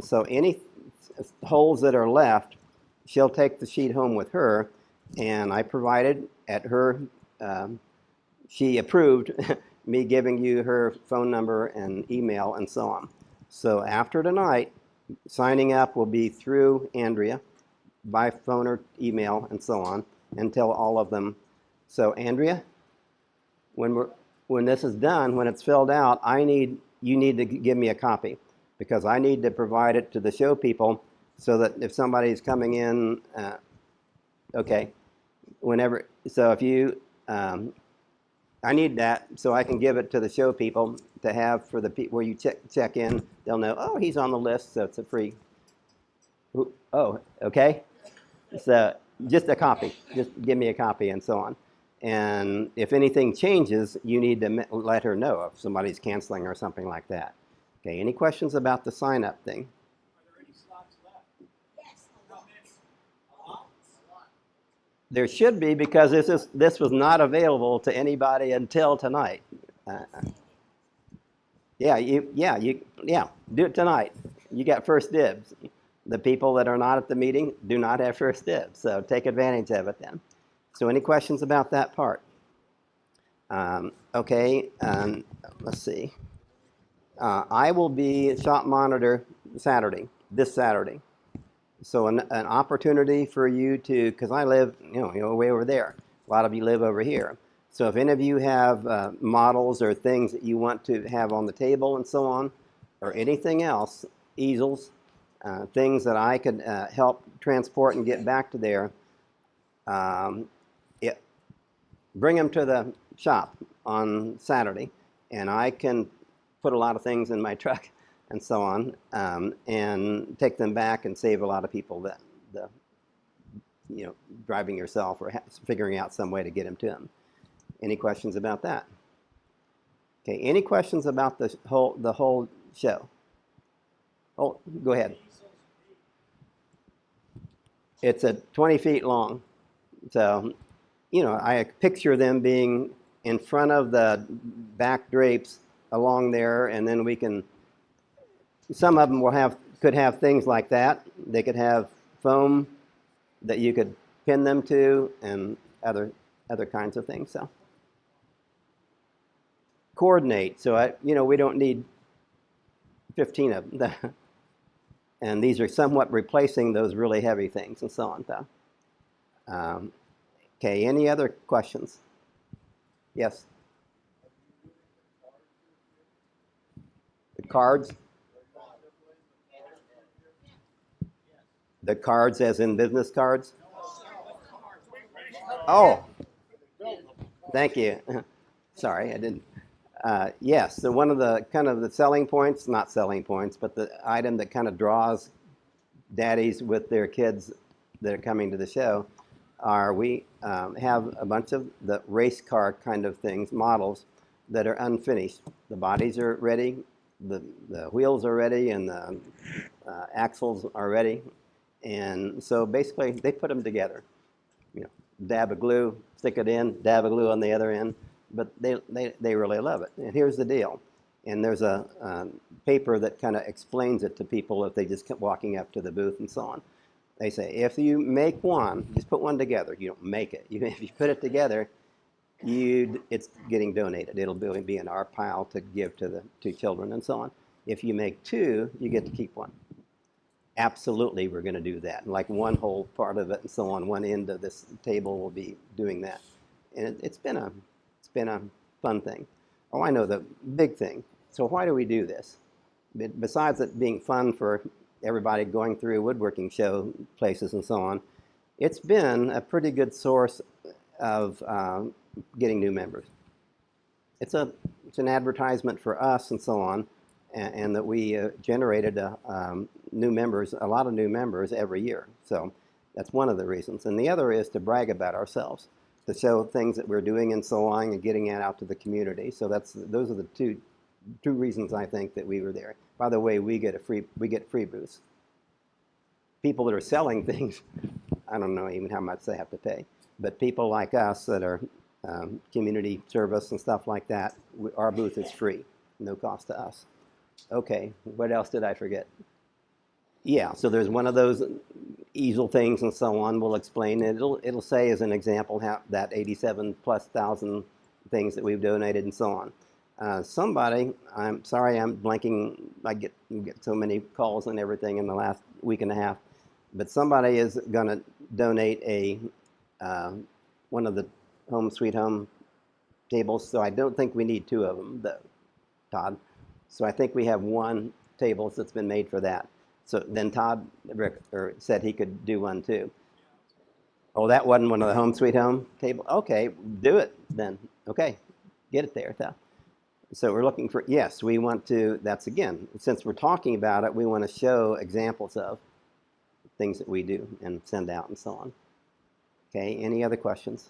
So any holes that are left, she'll take the sheet home with her, and I provided at her, she approved me giving you her phone number and email and so on. So after tonight, signing up will be through Andrea by phone or email and so on until all of them. So Andrea, when this is done, when it's filled out, you need to give me a copy because I need to provide it to the show people so that if somebody's coming in, okay, whenever, so if you, I need that so I can give it to the show people to have for the people where you check in, they'll know, oh, he's on the list, so it's a free, oh, okay. So just a copy, just give me a copy and so on. And if anything changes, you need to let her know if somebody's canceling or something like that. Okay, any questions about the sign up thing? Are there any slots left? Yes. How many? A lot? There should be because this was not available to anybody until tonight. Yeah, do it tonight. You got first dibs. The people that are not at the meeting do not have first dibs, so take advantage of it then. So any questions about that part? Okay, let's see. I will be shop monitor this Saturday. So an opportunity for you to, because I live, way over there. A lot of you live over here. So if any of you have models or things that you want to have on the table and so on, or anything else, easels, things that I could help transport and get back to there, bring them to the shop on Saturday, and I can put a lot of things in my truck and so on, and take them back and save a lot of people the driving yourself or figuring out some way to get them to them. Any questions about that? Okay, any questions about the whole show? Oh, go ahead. It's 20 feet long, so I picture them being in front of the back drapes along there, and then we can. Some of them could have things like that. They could have foam that you could pin them to, and other kinds of things. So coordinate. So we don't need 15 of them, and these are somewhat replacing those really heavy things and so on. Though. Okay. Any other questions? Yes. The cards. The cards as in business cards? Oh, thank you. Sorry, I didn't. Yes, so one of the kind of the selling points, not selling points, but the item that kind of draws daddies with their kids that are coming to the show are we have a bunch of the race car kind of things, models that are unfinished. The bodies are ready, the wheels are ready, and the axles are ready. And so basically they put them together. Dab of glue, stick it in, dab of glue on the other end, but they really love it. And here's the deal. And there's a paper that kind of explains it to people if they just keep walking up to the booth and so on. They say, if you make one, just put one together. You don't make it. If you put it together, it's getting donated. It'll be in our pile to give to children and so on. If you make two, you get to keep one. Absolutely, we're going to do that. Like one whole part of it and so on. One end of this table will be doing that. And it's been a fun thing. Oh, I know the big thing. So why do we do this? Besides it being fun for everybody going through woodworking show places and so on, it's been a pretty good source of getting new members. It's an advertisement for us and so on, and that we generated new members, a lot of new members every year. So that's one of the reasons. And the other is to brag about ourselves, to show things that we're doing and so on, and getting it out to the community. So those are the two reasons I think that we were there. By the way, we get free booths. People that are selling things, I don't know even how much they have to pay, but people like us that are community service and stuff like that, our booth is free, no cost to us. Okay, what else did I forget? Yeah, so there's one of those easel things and so on. We'll explain it. It'll say as an example how that 87,000+ things that we've donated and so on. Somebody, I'm sorry, I'm blanking. You get so many calls and everything in the last week and a half, but somebody is going to donate a one of the Home Sweet Home tables. So I don't think we need two of them, though, Todd. So I think we have one table that's been made for that. So then Todd said he could do one too. Oh, that wasn't one of the Home Sweet Home table. Okay, do it then. Okay, get it there. So we're looking for, yes, we want to, that's again, since we're talking about it, we want to show examples of things that we do and send out and so on. Okay, any other questions?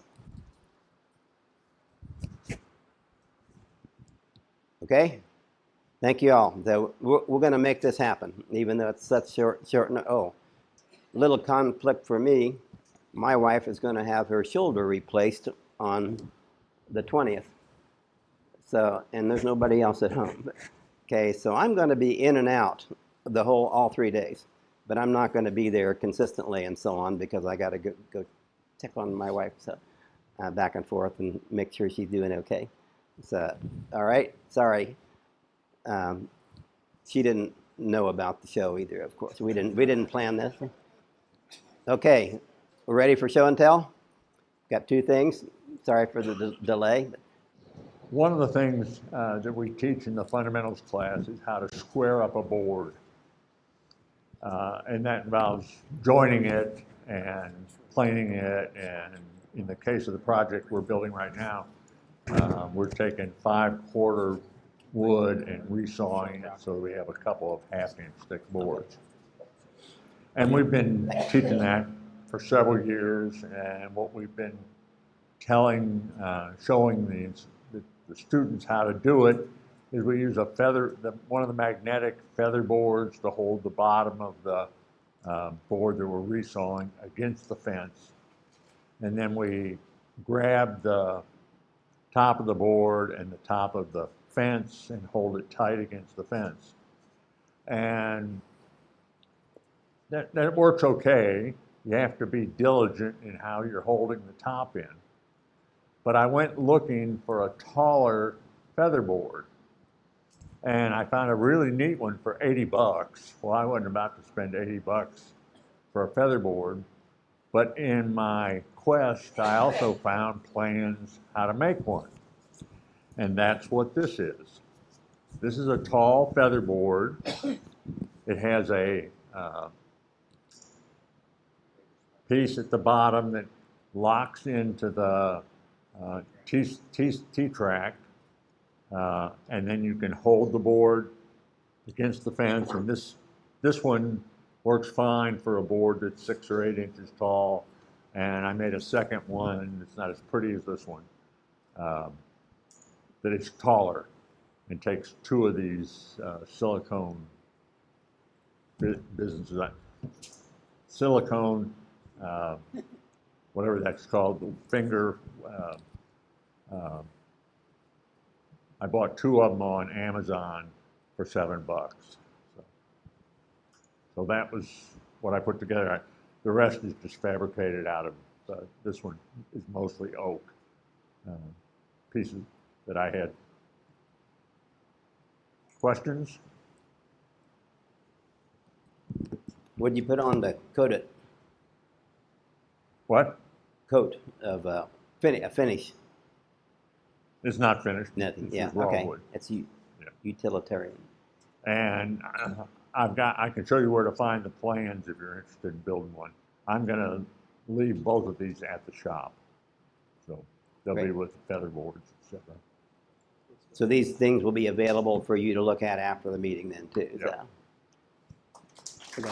Okay, thank you all. So we're going to make this happen, even though it's such short, little conflict for me. My wife is going to have her shoulder replaced on the 20th. So, and there's nobody else at home. Okay, so I'm going to be in and out all 3 days, but I'm not going to be there consistently and so on because I got to go check on my wife, so back and forth and make sure she's doing okay. So, all right, sorry. She didn't know about the show either, of course. We didn't plan this. Okay, we're ready for show and tell. Got two things. Sorry for the delay. One of the things that we teach in the fundamentals class is how to square up a board. And that involves joining it and planing it. And in the case of the project we're building right now, we're taking 5/4 wood and resawing it so we have a couple of 1/2-inch thick boards. And we've been teaching that for several years. And what we've been showing the students how to do it is we use one of the magnetic feather boards to hold the bottom of the board that we're resawing against the fence. And then we grab the top of the board and the top of the fence and hold it tight against the fence. And that works okay. You have to be diligent in how you're holding the top in. But I went looking for a taller feather board, and I found a really neat one for $80. Well, I wasn't about to spend $80 for a feather board, but in my quest, I also found plans how to make one. And that's what this is. This is a tall feather board. It has a piece at the bottom that locks into the T-track, and then you can hold the board against the fence. And this one works fine for a board that's 6 or 8 inches tall. And I made a second one. It's not as pretty as this one, that it's taller and takes 2 of these silicone businesses. Silicone, whatever that's called, the finger. I bought 2 of them on Amazon for $7. So that was what I put together. The rest is just fabricated out of, this one is mostly oak pieces that I had. Questions? What did you put on to coat it? What? Coat of a finish. It's not finished. Nothing. This Yeah. is raw Okay. wood. It's utilitarian. And I can show you where to find the plans if you're interested in building one. I'm going to leave both of these at the shop. So they'll be with feather boards, etc. So these things will be available for you to look at after the meeting then too. Yep. Okay.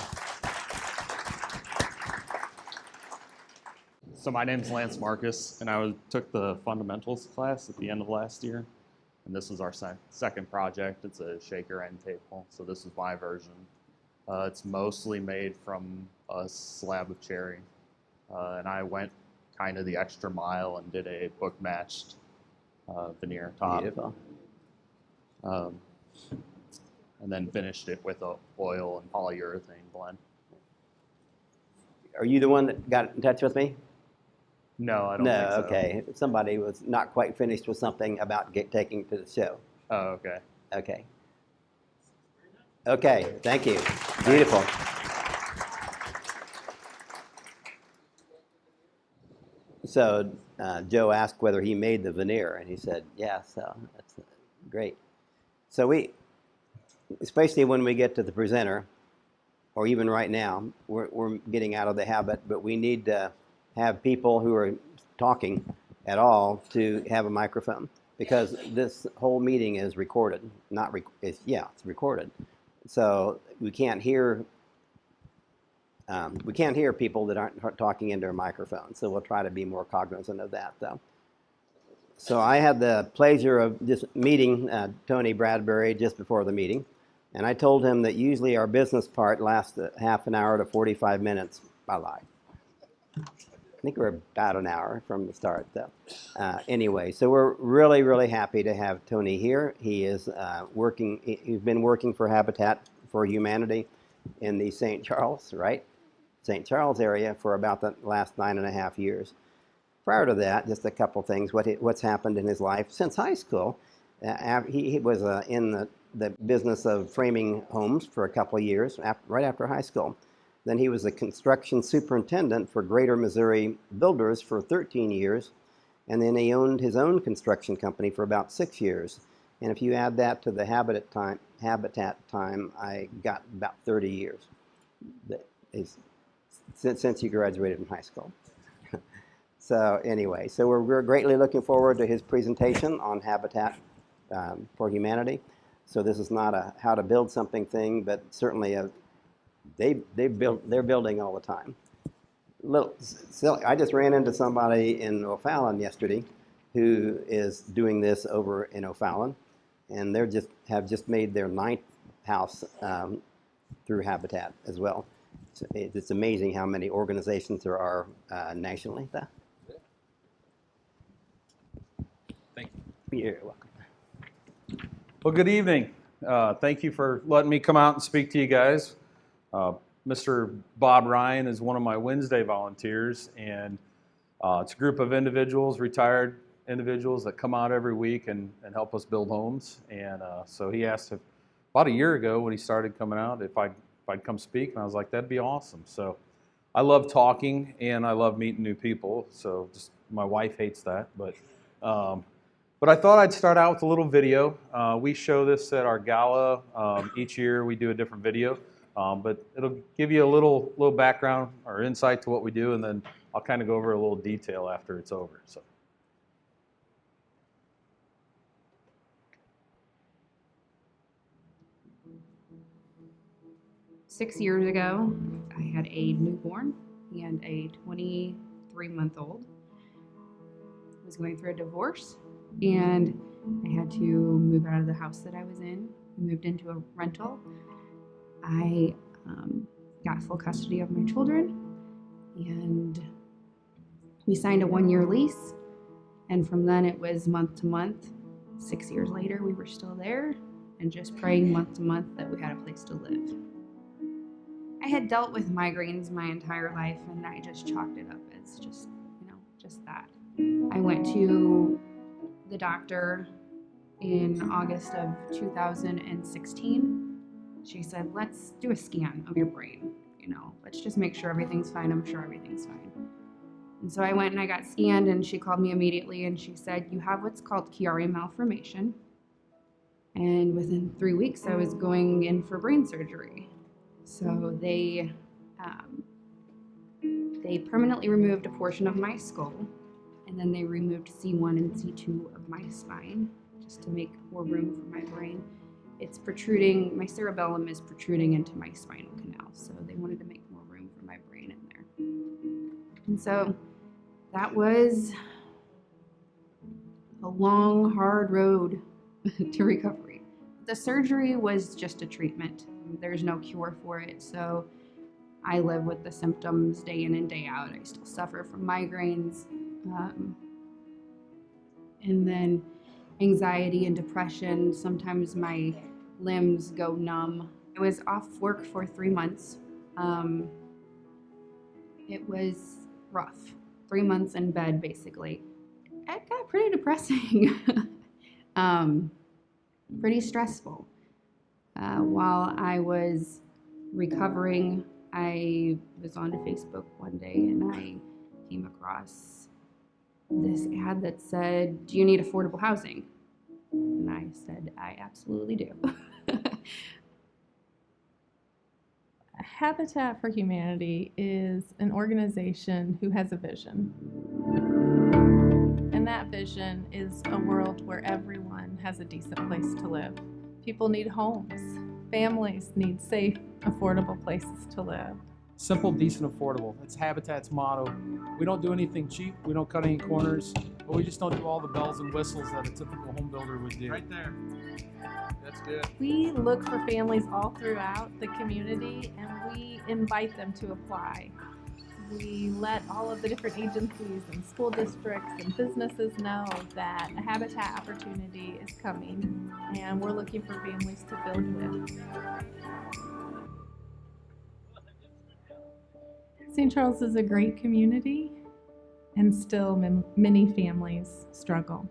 So my name's Lance Marcus, and I took the fundamentals class at the end of last year. And this is our second project. It's a shaker end table. So this is my version. It's mostly made from a slab of cherry. And I went kind of the extra mile and did a book matched veneer top. Beautiful. And then finished it with a oil and polyurethane blend. Are you the one that got in touch with me? No, I don't think so. Okay. Somebody was not quite finished with something about taking to the show. Oh, okay. Okay. Okay, thank you. Beautiful. So Joe asked whether he made the veneer, and he said, yeah, so that's great. So we, especially when we get to the presenter, or even right now, we're getting out of the habit, but we need to have people who are talking at all to have a microphone, because this whole meeting is recorded. It's recorded. So we can't hear people that aren't talking into a microphone. So we'll try to be more cognizant of that, though. So I had the pleasure of just meeting Tony Bradbury just before the meeting, and I told him that usually our business part lasts half an hour to 45 minutes. I lied. I think we're about an hour from the start, though. Anyway, so we're really, really happy to have Tony here. He is working. He's been working for Habitat for Humanity in the St. Charles, St. Charles area for about the last 9.5 years. Prior to that, just a couple things. What's happened in his life since high school? He was in the business of framing homes for a couple of years, right after high school. Then he was a construction superintendent for Greater Missouri Builders for 13 years. And then he owned his own construction company for about 6 years. And if you add that to the Habitat time, I got about 30 years since he graduated from high school. So anyway, so we're greatly looking forward to his presentation on Habitat for Humanity. So this is not a how to build something thing, but certainly they're building all the time. I just ran into somebody in O'Fallon yesterday who is doing this over in O'Fallon, and they have just made their 9th house through Habitat as well. So it's amazing how many organizations there are nationally. Thank you. You're welcome. Well, good evening. Thank you for letting me come out and speak to you guys. Mr. Bob Ryan is one of my Wednesday volunteers, and it's a group of individuals, retired individuals that come out every week and help us build homes. And so he asked about a year ago when he started coming out if I'd come speak, and I was like, that'd be awesome. So I love talking and I love meeting new people. So just my wife hates that, but I thought I'd start out with a little video. We show this at our gala. Each year we do a different video. But it'll give you a little background or insight to what we do, and then I'll kind of go over a little detail after it's over. So. Six years ago, I had a newborn and a 23-month-old. I was going through a divorce, and I had to move out of the house that I was in. I moved into a rental. I got full custody of my children, and we signed a 1-year lease, and from then it was month to month. 6 years later, we were still there and just praying month to month that we had a place to live. I had dealt with migraines my entire life, and I just chalked it up as just that. I went to the doctor in August of 2016. She said, let's do a scan of your brain. Let's just make sure everything's fine. I'm sure everything's fine. And so I went and I got scanned, and she called me immediately, and she said, you have what's called Chiari malformation. And within 3 weeks, I was going in for brain surgery. So they permanently removed a portion of my skull, and then they removed C1 and C2 of my spine just to make more room for my brain. It's protruding, my cerebellum is protruding into my spinal canal, so they wanted to make more room for my brain in there. And so that was a long, hard road to recovery. The surgery was just a treatment. There's no cure for it, so I live with the symptoms day in and day out. I still suffer from migraines, and then anxiety and depression. Sometimes my limbs go numb. I was off work for 3 months. It was rough. 3 months in bed, basically. It got pretty depressing. pretty stressful. While I was recovering, I was on Facebook one day and I came across this ad that said, "Do you need affordable housing?" And I said, "I absolutely do." Habitat for Humanity is an organization who has a vision. And that vision is a world where everyone has a decent place to live. People need homes. Families need safe, affordable places to live. Simple, decent, affordable. That's Habitat's motto. We don't do anything cheap. We don't cut any corners, but we just don't do all the bells and whistles that a typical home builder would do. Right there. That's good. We look for families all throughout the community and we invite them to apply. We let all of the different agencies and school districts and businesses know that a habitat opportunity is coming and we're looking for families to build with. St. Charles is a great community and still many families struggle.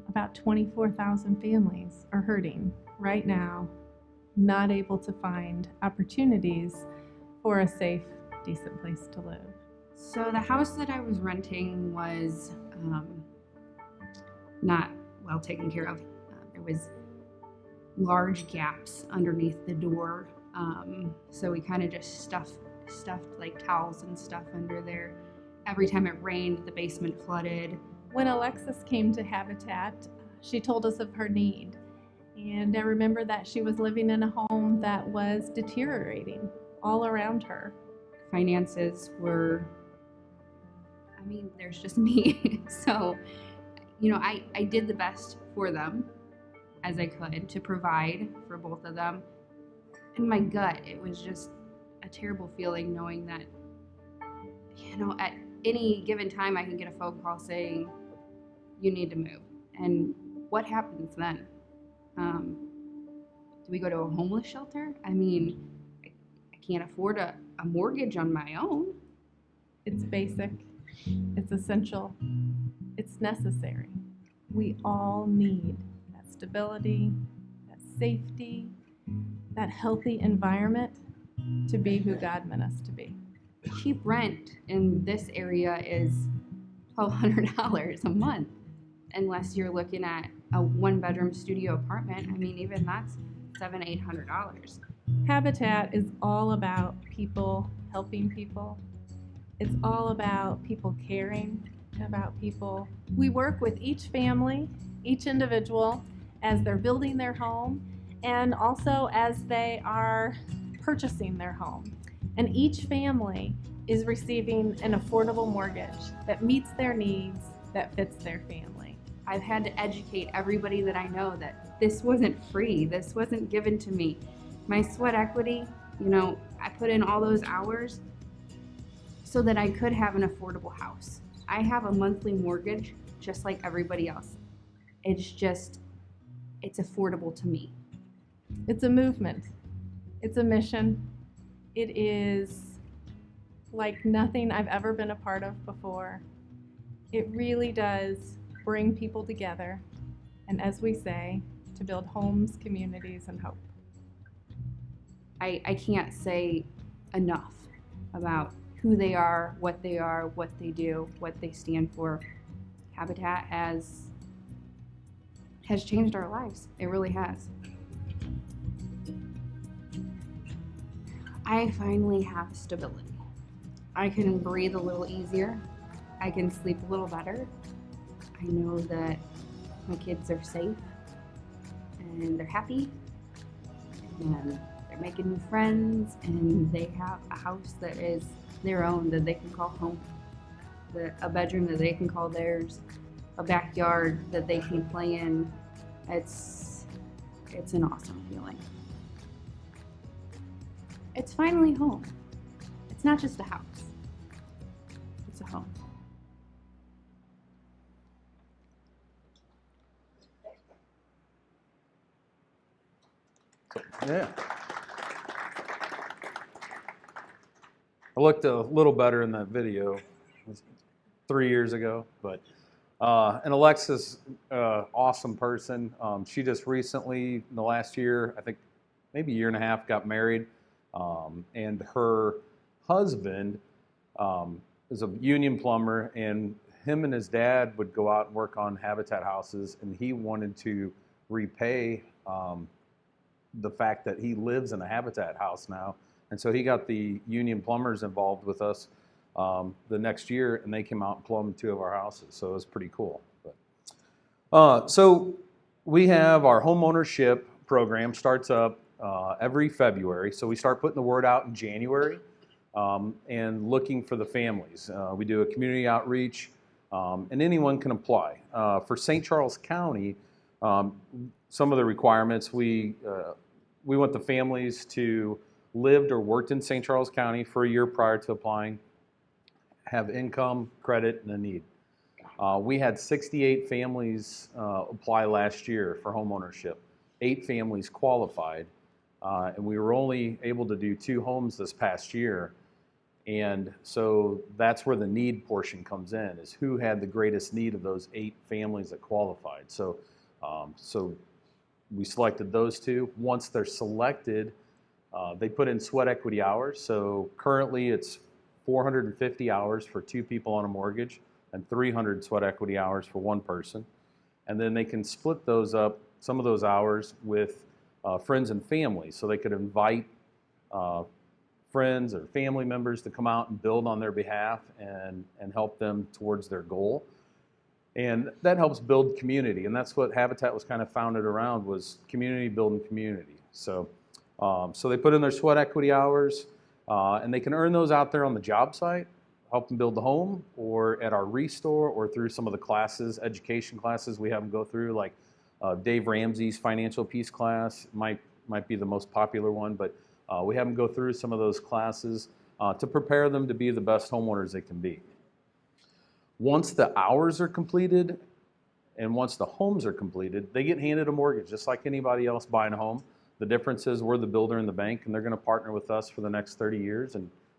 About 24,000 families are hurting right now, not able to find opportunities for a safe, decent place to live. So the house that I was renting was not well taken care of. There was large gaps underneath the door, so we kind of just stuffed like towels and stuff under there. Every time it rained, the basement flooded. When Alexis came to Habitat, she told us of her need. And I remember that she was living in a home that was deteriorating all around her. Finances were, there's just me. So, I did the best for them as I could to provide for both of them. In my gut, it was just a terrible feeling knowing that, at any given time I can get a phone call saying, "You need to move." And what happens then? Do we go to a homeless shelter? I can't afford a mortgage on my own. It's basic, it's essential, it's necessary. We all need that stability, that safety, that healthy environment to be who God meant us to be. Cheap rent in this area is $1,200 a month, unless you're looking at a one-bedroom studio apartment. Even that's $700-800. Habitat is all about people helping people. It's all about people caring about people. We work with each family, each individual, as they're building their home and also as they are purchasing their home. And each family is receiving an affordable mortgage that meets their needs, that fits their family. I've had to educate everybody that I know that this wasn't free. This wasn't given to me. My sweat equity, I put in all those hours so that I could have an affordable house. I have a monthly mortgage just like everybody else. It's affordable to me. It's a movement. It's a mission. It is like nothing I've ever been a part of before. It really does bring people together, and as we say, to build homes, communities, and hope. I can't say enough about who they are, what they do, what they stand for. Habitat has changed our lives. It really has. I finally have stability. I can breathe a little easier. I can sleep a little better. I know that my kids are safe and they're happy and they're making new friends and they have a house that is their own that they can call home, a bedroom that they can call theirs, a backyard that they can play in. It's an awesome feeling. It's finally home. It's not just a house. It's a home. Yeah. I looked a little better in that video. It was 3 years ago, but And Alexa's awesome person. She just recently, in the last year, I think maybe a year and a half, got married. And her husband is a union plumber, and him and his dad would go out and work on Habitat houses, and he wanted to repay the fact that he lives in a Habitat house now. And so he got the union plumbers involved with us the next year, and they came out and plumbed 2 of our houses. So it was pretty cool. So we have our homeownership program starts up every February. So we start putting the word out in January and looking for the families. We do a community outreach, and anyone can apply. For St. Charles County, some of the requirements, we want the families to lived or worked in St. Charles County for a year prior to applying, have income, credit, and a need. We had 68 families apply last year for homeownership. 8 families qualified, and we were only able to do 2 homes this past year. And so that's where the need portion comes in, is who had the greatest need of those 8 families that qualified. So, so we selected those 2. Once they're selected, they put in sweat equity hours. So currently it's 450 hours for 2 people on a mortgage and 300 sweat equity hours for 1 person. And then they can split those up, some of those hours, with friends and family. So they could invite friends or family members to come out and build on their behalf and help them towards their goal. And that helps build community. And that's what Habitat was kind of founded around, was community building community. So, so they put in their sweat equity hours, and they can earn those out there on the job site, help them build the home, or at our restore, or through some of the classes, education classes we have them go through, like Dave Ramsey's Financial Peace class might be the most popular one, but we have them go through some of those classes to prepare them to be the best homeowners they can be. Once the hours are completed and once the homes are completed, they get handed a mortgage just like anybody else buying a home. The difference is we're the builder in the bank, and they're going to partner with us for the next 30 years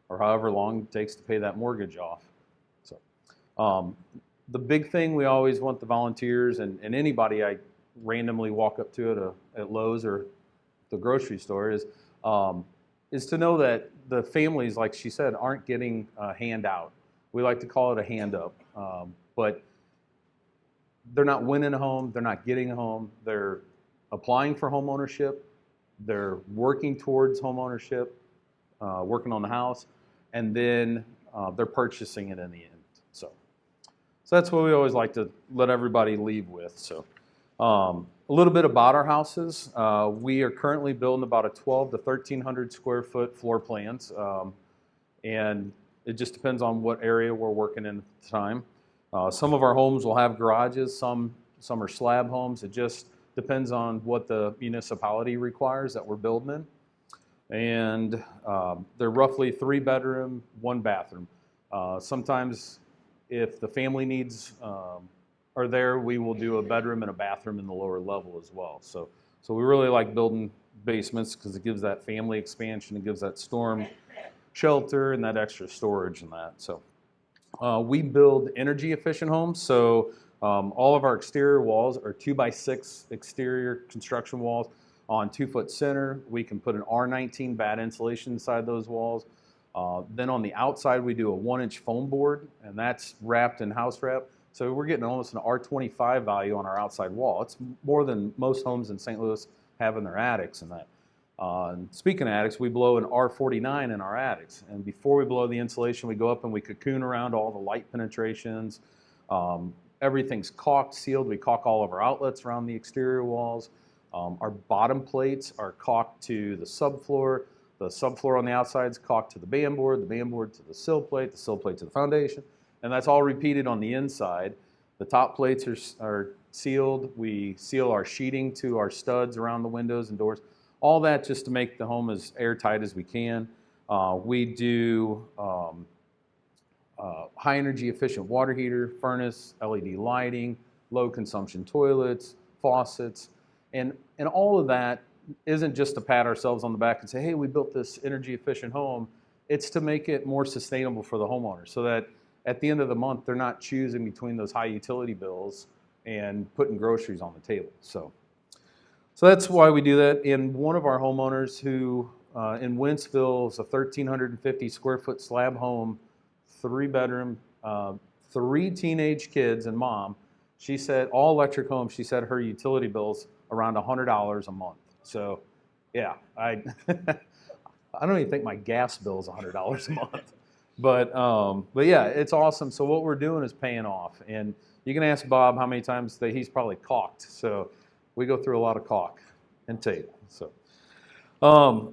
or however long it takes to pay that mortgage off. So the big thing we always want the volunteers and anybody I randomly walk up to at Lowe's or the grocery store is to know that the families, like she said, aren't getting a handout. We like to call it a hand up, but they're not winning a home, they're not getting a home, they're applying for home ownership, they're working towards home ownership, working on the house, and then they're purchasing it in the end. So that's what we always like to let everybody leave with. So a little bit about our houses. We are currently building about a 12 to 1,300 square foot floor plans, and it just depends on what area we're working in at the time. Some of our homes will have garages, some are slab homes. It just depends on what the municipality requires that we're building in. And they're roughly 3 bedroom, 1 bathroom. Sometimes if the family needs are there, we will do a bedroom and a bathroom in the lower level as well. So we really like building basements because it gives that family expansion, it gives that storm shelter and that extra storage and that. So we build energy efficient homes. So all of our exterior walls are 2x6 exterior construction walls on 2-foot center. We can put an R19 bat insulation inside those walls. Then on the outside, we do a 1-inch foam board, and that's wrapped in house wrap. So we're getting almost an R25 value on our outside wall. It's more than most homes in St. Louis have in their attics and that. And speaking of attics, we blow an R49 in our attics. And before we blow the insulation, we go up and we cocoon around all the light penetrations. Everything's caulked, sealed. We caulk all of our outlets around the exterior walls. Our bottom plates are caulked to the subfloor. The subfloor on the outside is caulked to the baseboard to the sill plate to the foundation. And that's all repeated on the inside. The top plates are sealed. We seal our sheeting to our studs around the windows and doors. All that just to make the home as airtight as we can. We do high energy efficient water heater, furnace, LED lighting, low consumption toilets, faucets, and all of that isn't just to pat ourselves on the back and say, hey, we built this energy efficient home. It's to make it more sustainable for the homeowner so that at the end of the month, they're not choosing between those high utility bills and putting groceries on the table. So that's why we do that. And one of our homeowners who in Wentzville is a 1,350 square foot slab home, 3-bedroom, 3 teenage kids and mom. She said, all electric home, she said her utility bill's around $100 a month. So yeah, I don't even think my gas bill is $100 a month. But yeah, it's awesome. So what we're doing is paying off. And you can ask Bob how many times that he's probably caulked. So we go through a lot of caulk and tape. So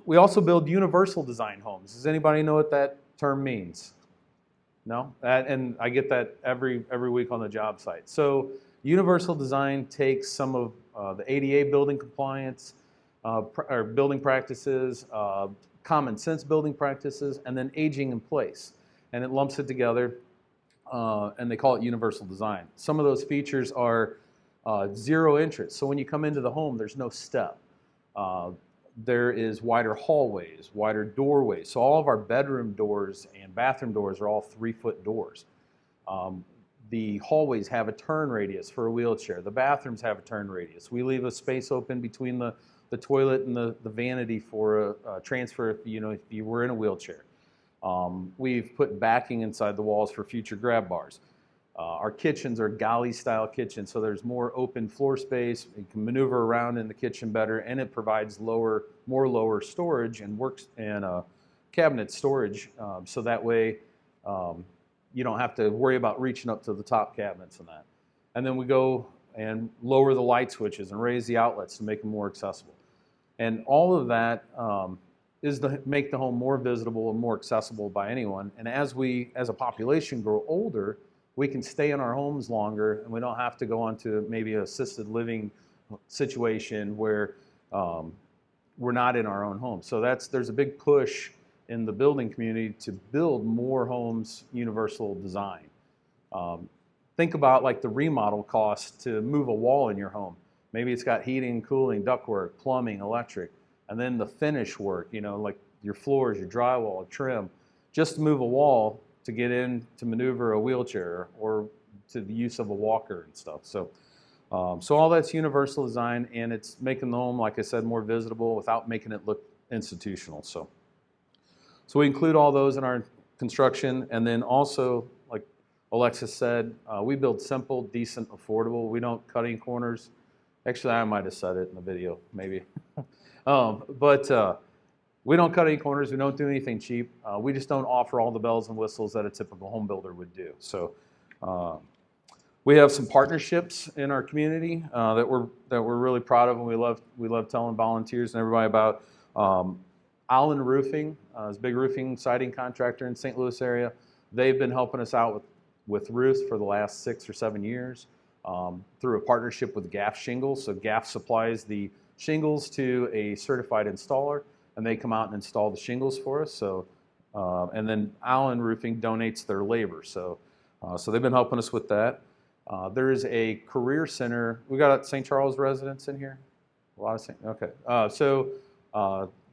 we also build universal design homes. Does anybody know what that term means? No? And I get that every week on the job site. So universal design takes some of the ADA building compliance, or building practices, common sense building practices, and then aging in place. And it lumps it together, and they call it universal design. Some of those features are zero entrance. So when you come into the home, there's no step. There is wider hallways, wider doorways. So all of our bedroom doors and bathroom doors are all 3-foot doors. The hallways have a turn radius for a wheelchair. The bathrooms have a turn radius. We leave a space open between the toilet and the vanity for a transfer if you were in a wheelchair. We've put backing inside the walls for future grab bars. Our kitchens are galley-style kitchens, so there's more open floor space. You can maneuver around in the kitchen better, and it provides more lower storage and cabinet storage, so that way you don't have to worry about reaching up to the top cabinets and that. And then we go and lower the light switches and raise the outlets to make them more accessible. And all of that is to make the home more visible and more accessible by anyone. And as we, as a population, grow older, we can stay in our homes longer, and we don't have to go on to maybe an assisted living situation where we're not in our own home. So there's a big push in the building community to build more homes universal design. Think about like the remodel cost to move a wall in your home. Maybe it's got heating, cooling, ductwork, plumbing, electric, and then the finish work, like your floors, your drywall, trim. Just to move a wall to get in to maneuver a wheelchair or to the use of a walker and stuff. So all that's universal design, and it's making the home, like I said, more visible without making it look institutional. So we include all those in our construction, and then also, like Alexis said, we build simple, decent, affordable. We don't cut any corners. Actually, I might have said it in the video, maybe. But we don't cut any corners. We don't do anything cheap. We just don't offer all the bells and whistles that a typical home builder would do. So we have some partnerships in our community that we're really proud of, and we love telling volunteers and everybody about. Allen Roofing is a big roofing siding contractor in St. Louis area. They've been helping us out with roofs for the last 6 or 7 years through a partnership with GAF Shingles. So GAF supplies the shingles to a certified installer, and they come out and install the shingles for us. So, and then Allen Roofing donates their labor. So they've been helping us with that. There is a career center. We got St. Charles residents in here. A lot of okay.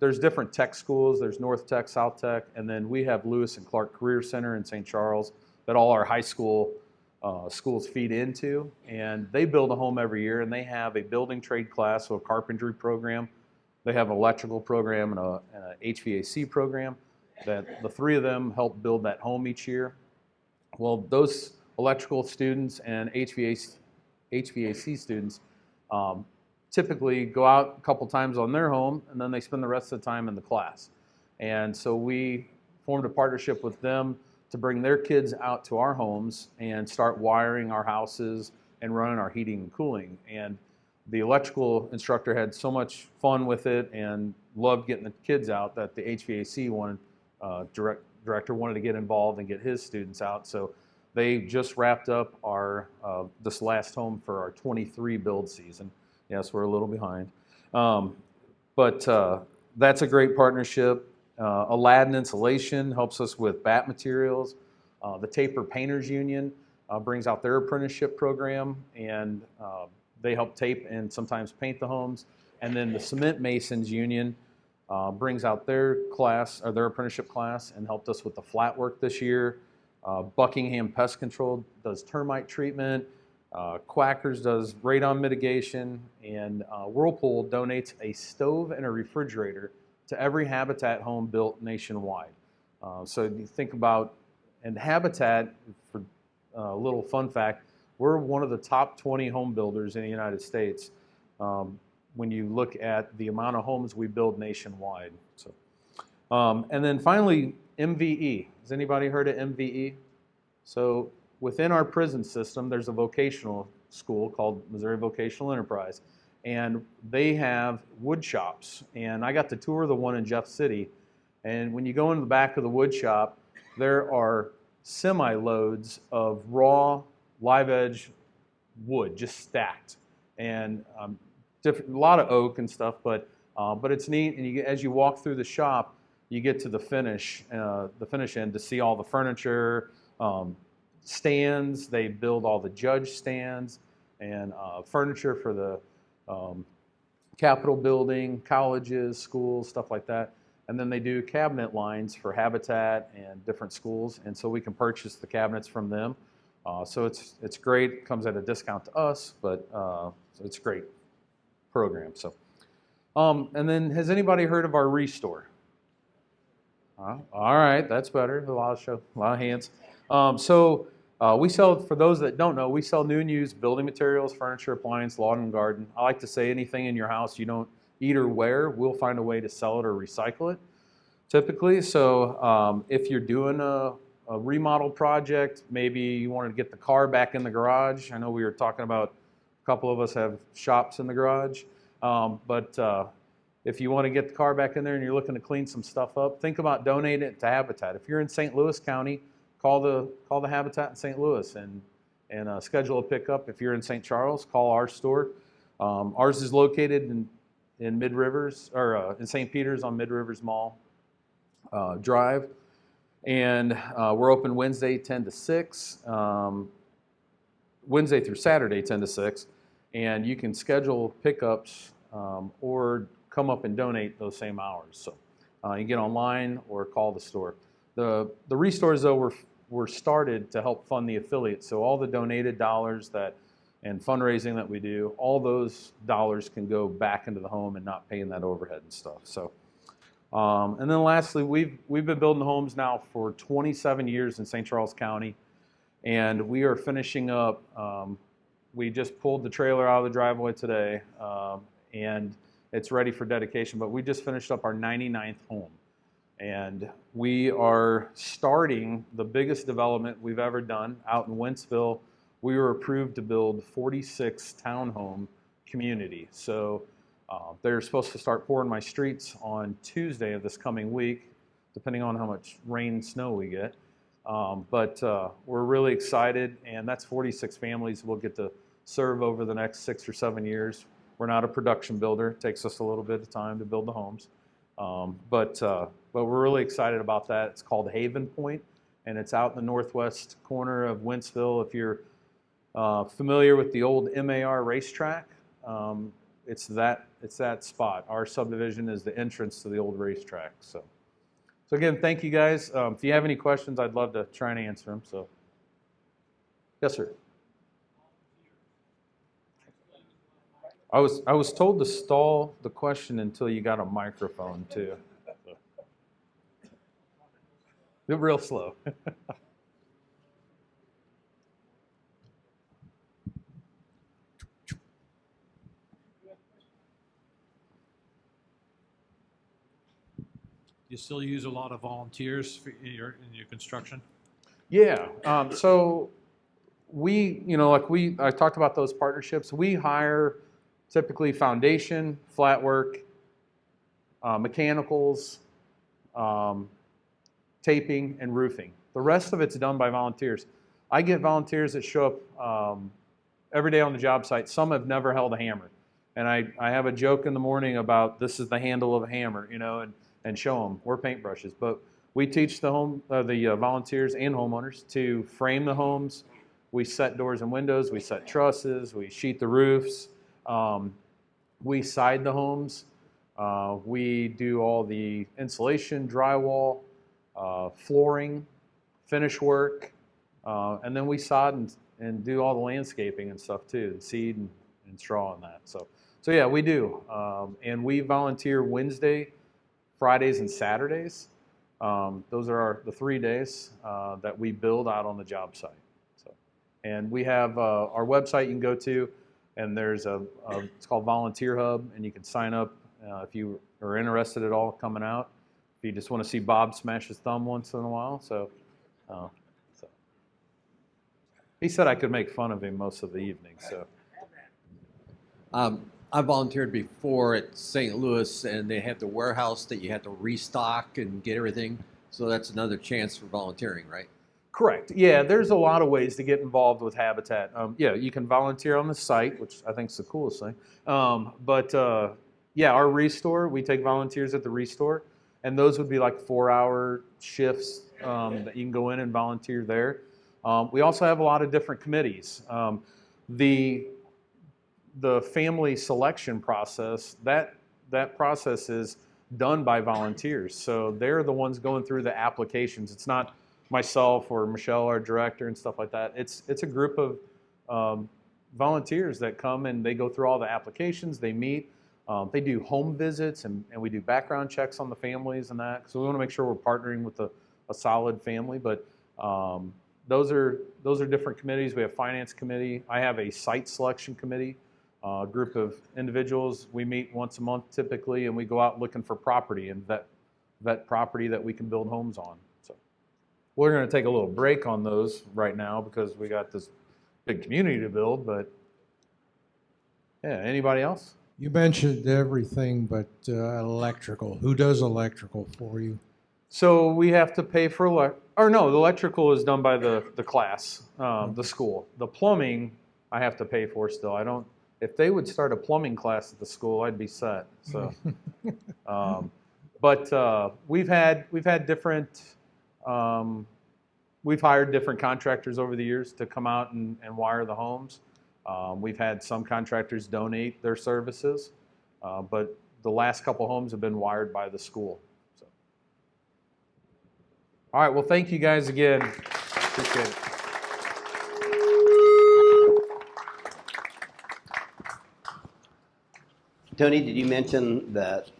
There's different tech schools. There's North Tech, South Tech, and then we have Lewis and Clark Career Center in St. Charles that all our high school schools feed into. And they build a home every year, and they have a building trade class, so a carpentry program. They have an electrical program and an HVAC program that the 3 of them help build that home each year. Well, those electrical students and HVAC students typically go out a couple times on their home, and then they spend the rest of the time in the class. And so we formed a partnership with them to bring their kids out to our homes and start wiring our houses and running our heating and cooling. And the electrical instructor had so much fun with it and loved getting the kids out that the HVAC director wanted to get involved and get his students out. So they just wrapped up our this last home for our 23 build season. Yes, we're a little behind. But that's a great partnership. Aladdin Insulation helps us with bat materials. The Taper Painters Union brings out their apprenticeship program, and they help tape and sometimes paint the homes. And then the Cement Masons Union brings out their class, or their apprenticeship class, and helped us with the flat work this year. Buckingham Pest Control does termite treatment. Quackers does radon mitigation. And Whirlpool donates a stove and a refrigerator to every Habitat home built nationwide. So you think about, and Habitat, for a little fun fact, we're one of the top 20 home builders in the United States when you look at the amount of homes we build nationwide. So, and then finally, MVE. Has anybody heard of MVE? So within our prison system, there's a vocational school called Missouri Vocational Enterprise, and they have wood shops. And I got to tour the one in Jeff City, and when you go into the back of the wood shop, there are semi-loads of raw, live edge wood just stacked, and a lot of oak and stuff, but it's neat. And as you walk through the shop, you get to the finish end to see all the furniture, stands. They build all the judge stands and furniture for the Capitol building, colleges, schools, stuff like that. And then they do cabinet lines for Habitat and different schools, and so we can purchase the cabinets from them. So it's great. It comes at a discount to us, but so it's a great program. So, and then has anybody heard of our Restore? All right, that's better. A lot of hands. We sell, for those that don't know, we sell new and used building materials, furniture, appliance, lawn and garden. I like to say anything in your house you don't eat or wear, we'll find a way to sell it or recycle it, typically. So if you're doing a remodel project, maybe you wanted to get the car back in the garage. I know we were talking about a couple of us have shops in the garage, but if you want to get the car back in there and you're looking to clean some stuff up, think about donating it to Habitat. If you're in St. Louis County, call the Habitat in St. Louis and schedule a pickup. If you're in St. Charles, call our store. Ours is located in Mid Rivers, or in St. Peter's on Mid Rivers Mall Drive. And we're open Wednesday 10 to 6, Wednesday through Saturday 10 to 6. And you can schedule pickups or come up and donate those same hours. So you get online or call the store. The restores, though, were started to help fund the affiliates. So all the donated dollars and fundraising that we do, all those dollars can go back into the home and not paying that overhead and stuff. So, and then lastly, we've been building homes now for 27 years in St. Charles County, and we are finishing up. We just pulled the trailer out of the driveway today, and it's ready for dedication. But we just finished up our 99th home, and we are starting the biggest development we've ever done out in Wentzville. We were approved to build 46 townhome community. So they're supposed to start pouring my streets on Tuesday of this coming week, depending on how much rain and snow we get. But we're really excited, and that's 46 families we'll get to serve over the next 6 or 7 years. We're not a production builder. It takes us a little bit of time to build the homes. But we're really excited about that. It's called Haven Point, and it's out in the northwest corner of Wentzville. If you're familiar with the old MAR racetrack, it's that spot. Our subdivision is the entrance to the old racetrack. So again, thank you guys. If you have any questions, I'd love to try and answer them. So, yes, sir. I was told to stall the question until you got a microphone too. So. Real slow. You still use a lot of volunteers in your construction? Yeah. So I talked about those partnerships. We hire typically foundation, flat work, mechanicals, taping, and roofing. The rest of it's done by volunteers. I get volunteers that show up every day on the job site. Some have never held a hammer. And I have a joke in the morning about this is the handle of a hammer, and show them. We're paintbrushes. But we teach the volunteers and homeowners to frame the homes. We set doors and windows. We set trusses. We sheet the roofs. We side the homes. We do all the insulation, drywall, flooring, finish work, and then we sod and do all the landscaping and stuff too, and seed and straw and that. So yeah, we do. And we volunteer Wednesday, Fridays, and Saturdays. Those are the 3 days that we build out on the job site. So, and we have our website you can go to, and there's it's called Volunteer Hub, and you can sign up if you are interested at all coming out. If you just want to see Bob smash his thumb once in a while. So he said I could make fun of him most of the evening. So I volunteered before at St. Louis, and they have the warehouse that you have to restock and get everything. So that's another chance for volunteering, right? correct. Yeah, there's a lot of ways to get involved with Habitat. Yeah, you can volunteer on the site, which I think is the coolest thing. Yeah, our restore, we take volunteers at the restore, and those would be like 4-hour shifts that you can go in and volunteer there. We also have a lot of different committees. The family selection process, that process is done by volunteers. So they're the ones going through the applications. It's not myself or Michelle, our director, and stuff like that. It's a group of volunteers that come and they go through all the applications, they meet, they do home visits, and we do background checks on the families and that. So we want to make sure we're partnering with a solid family. But those are different committees. We have finance committee. I have a site selection committee. A group of individuals. We meet once a month typically, and we go out looking for property and vet property that we can build homes on. So we're going to take a little break on those right now because we got this big community to build. But yeah, anybody else? You mentioned everything but electrical. Who does electrical for you? So we have to pay for the electrical is done by the class, the school. The plumbing I have to pay for still. I don't. If they would start a plumbing class at the school, I'd be set. So, but we've had different. We've hired different contractors over the years to come out and wire the homes. We've had some contractors donate their services, but the last couple homes have been wired by the school. So, all right. Well, thank you guys again. Appreciate it. Tony, did you mention that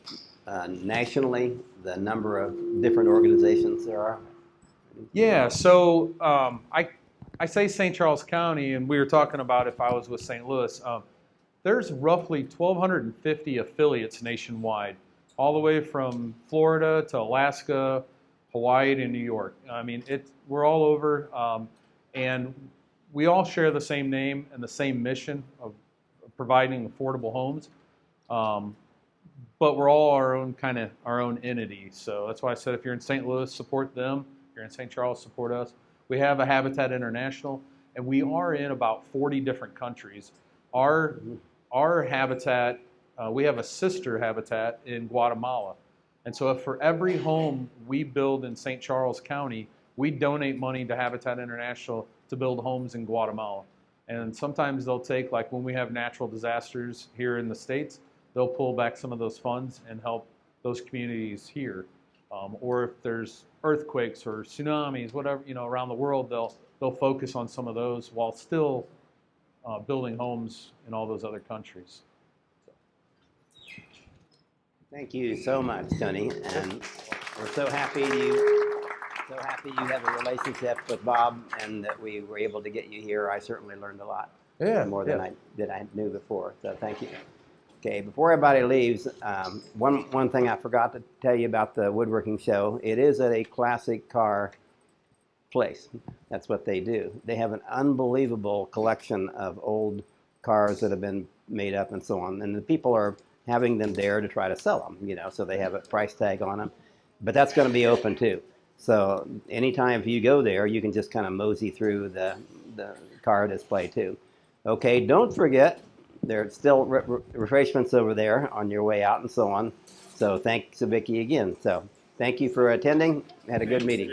nationally the number of different organizations there are? Yeah, so I say St. Charles County, and we were talking about if I was with St. Louis. There's roughly 1,250 affiliates nationwide, all the way from Florida to Alaska, Hawaii to New York. I mean, we're all over, and we all share the same name and the same mission of providing affordable homes. But we're all our own entity. So that's why I said if you're in St. Louis, support them. If you're in St. Charles, support us. We have a Habitat International, and we are in about 40 different countries. Our habitat, we have a sister habitat in Guatemala. And so if for every home we build in St. Charles County, we donate money to Habitat International to build homes in Guatemala. And sometimes they'll take, like when we have natural disasters here in the States, they'll pull back some of those funds and help those communities here. Or if there's earthquakes or tsunamis, whatever, around the world, they'll focus on some of those while still building homes in all those other countries. Thank you so much, Tony, and we're so happy you have a relationship with Bob and that we were able to get you here. I certainly learned a lot. More than I knew before. So thank you. Okay, before everybody leaves, one thing I forgot to tell you about the woodworking show. It is at a classic car place. That's what they do. They have an unbelievable collection of old cars that have been made up and so on. And the people are having them there to try to sell them, so they have a price tag on them. But that's going to be open too. So anytime if you go there, you can just kind of mosey through the car display too. Okay, don't forget, there's still refreshments over there on your way out and so on. So thanks to Vicki again. So thank you for attending. Had a good meeting.